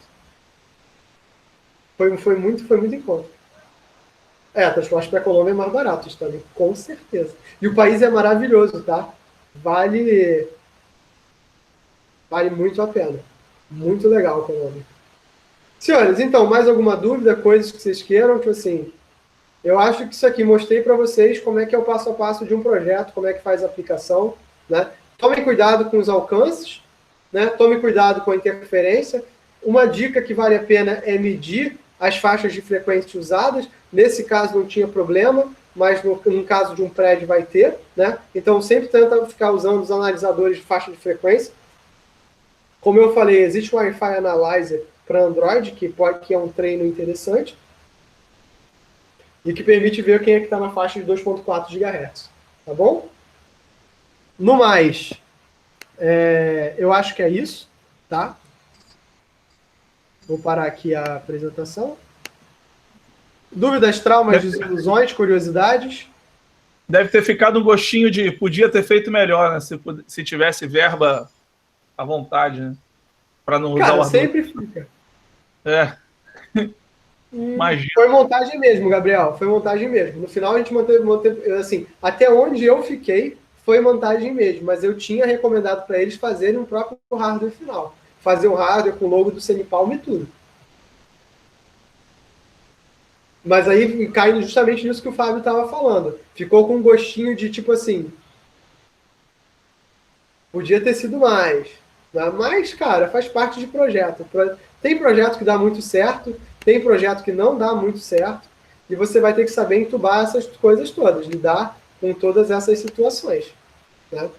foi muito em conta. Transporte para a Colômbia é mais barato, isso também, com certeza. E o país é maravilhoso, tá? Vale muito a pena. Muito legal a Colômbia. Senhores, então, mais alguma dúvida, coisas que vocês queiram? Tipo assim, eu acho que isso aqui mostrei para vocês como é que é o passo a passo de um projeto, como é que faz a aplicação, né? Tomem cuidado com os alcances, né? Tome cuidado com a interferência. Uma dica que vale a pena é medir as faixas de frequência usadas. Nesse caso não tinha problema, mas no caso de um prédio vai ter, né? Então sempre tenta ficar usando os analisadores de faixa de frequência. Como eu falei, existe um Wi-Fi Analyzer para Android, que é um treino interessante, e que permite ver quem é que está na faixa de 2.4 GHz. Tá bom? No mais, eu acho que é isso, tá? Vou parar aqui a apresentação. Dúvidas, traumas, desilusões, curiosidades?
Deve ter ficado um gostinho de podia ter feito melhor, né? Se tivesse verba à vontade, né? Para não usar o Arduino.
Sempre fica.
Imagina.
Foi montagem mesmo, Gabriel. Foi montagem mesmo. No final a gente manteve assim, até onde eu fiquei foi montagem mesmo, mas eu tinha recomendado para eles fazerem um próprio hardware final. Fazer um hardware com o logo do Semipalm e tudo. Mas aí cai justamente nisso que o Fábio estava falando. Ficou com um gostinho de tipo assim, podia ter sido mais. Mas, cara, faz parte de projeto. Tem projeto que dá muito certo, tem projeto que não dá muito certo, e você vai ter que saber entubar essas coisas todas, lidar com todas essas situações. Né?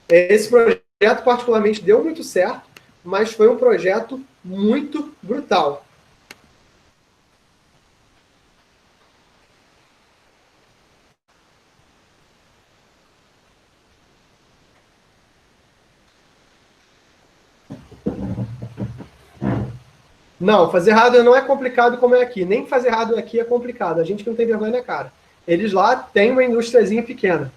Esse projeto, particularmente, deu muito certo, mas foi um projeto muito brutal. Não, fazer hardware não é complicado como é aqui. Nem fazer hardware aqui é complicado. A gente que não tem vergonha na cara. Eles lá têm uma indústriazinha pequena.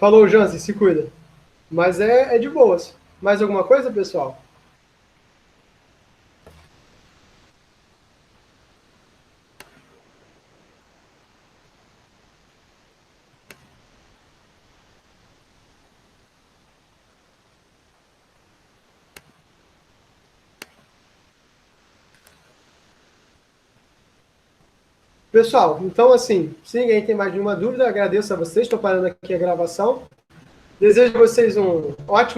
Falou, Jansen, se cuida. Mas é de boas. Mais alguma coisa, pessoal? Pessoal, então assim, se ninguém tem mais nenhuma dúvida, agradeço a vocês, estou parando aqui a gravação. Desejo a vocês um ótimo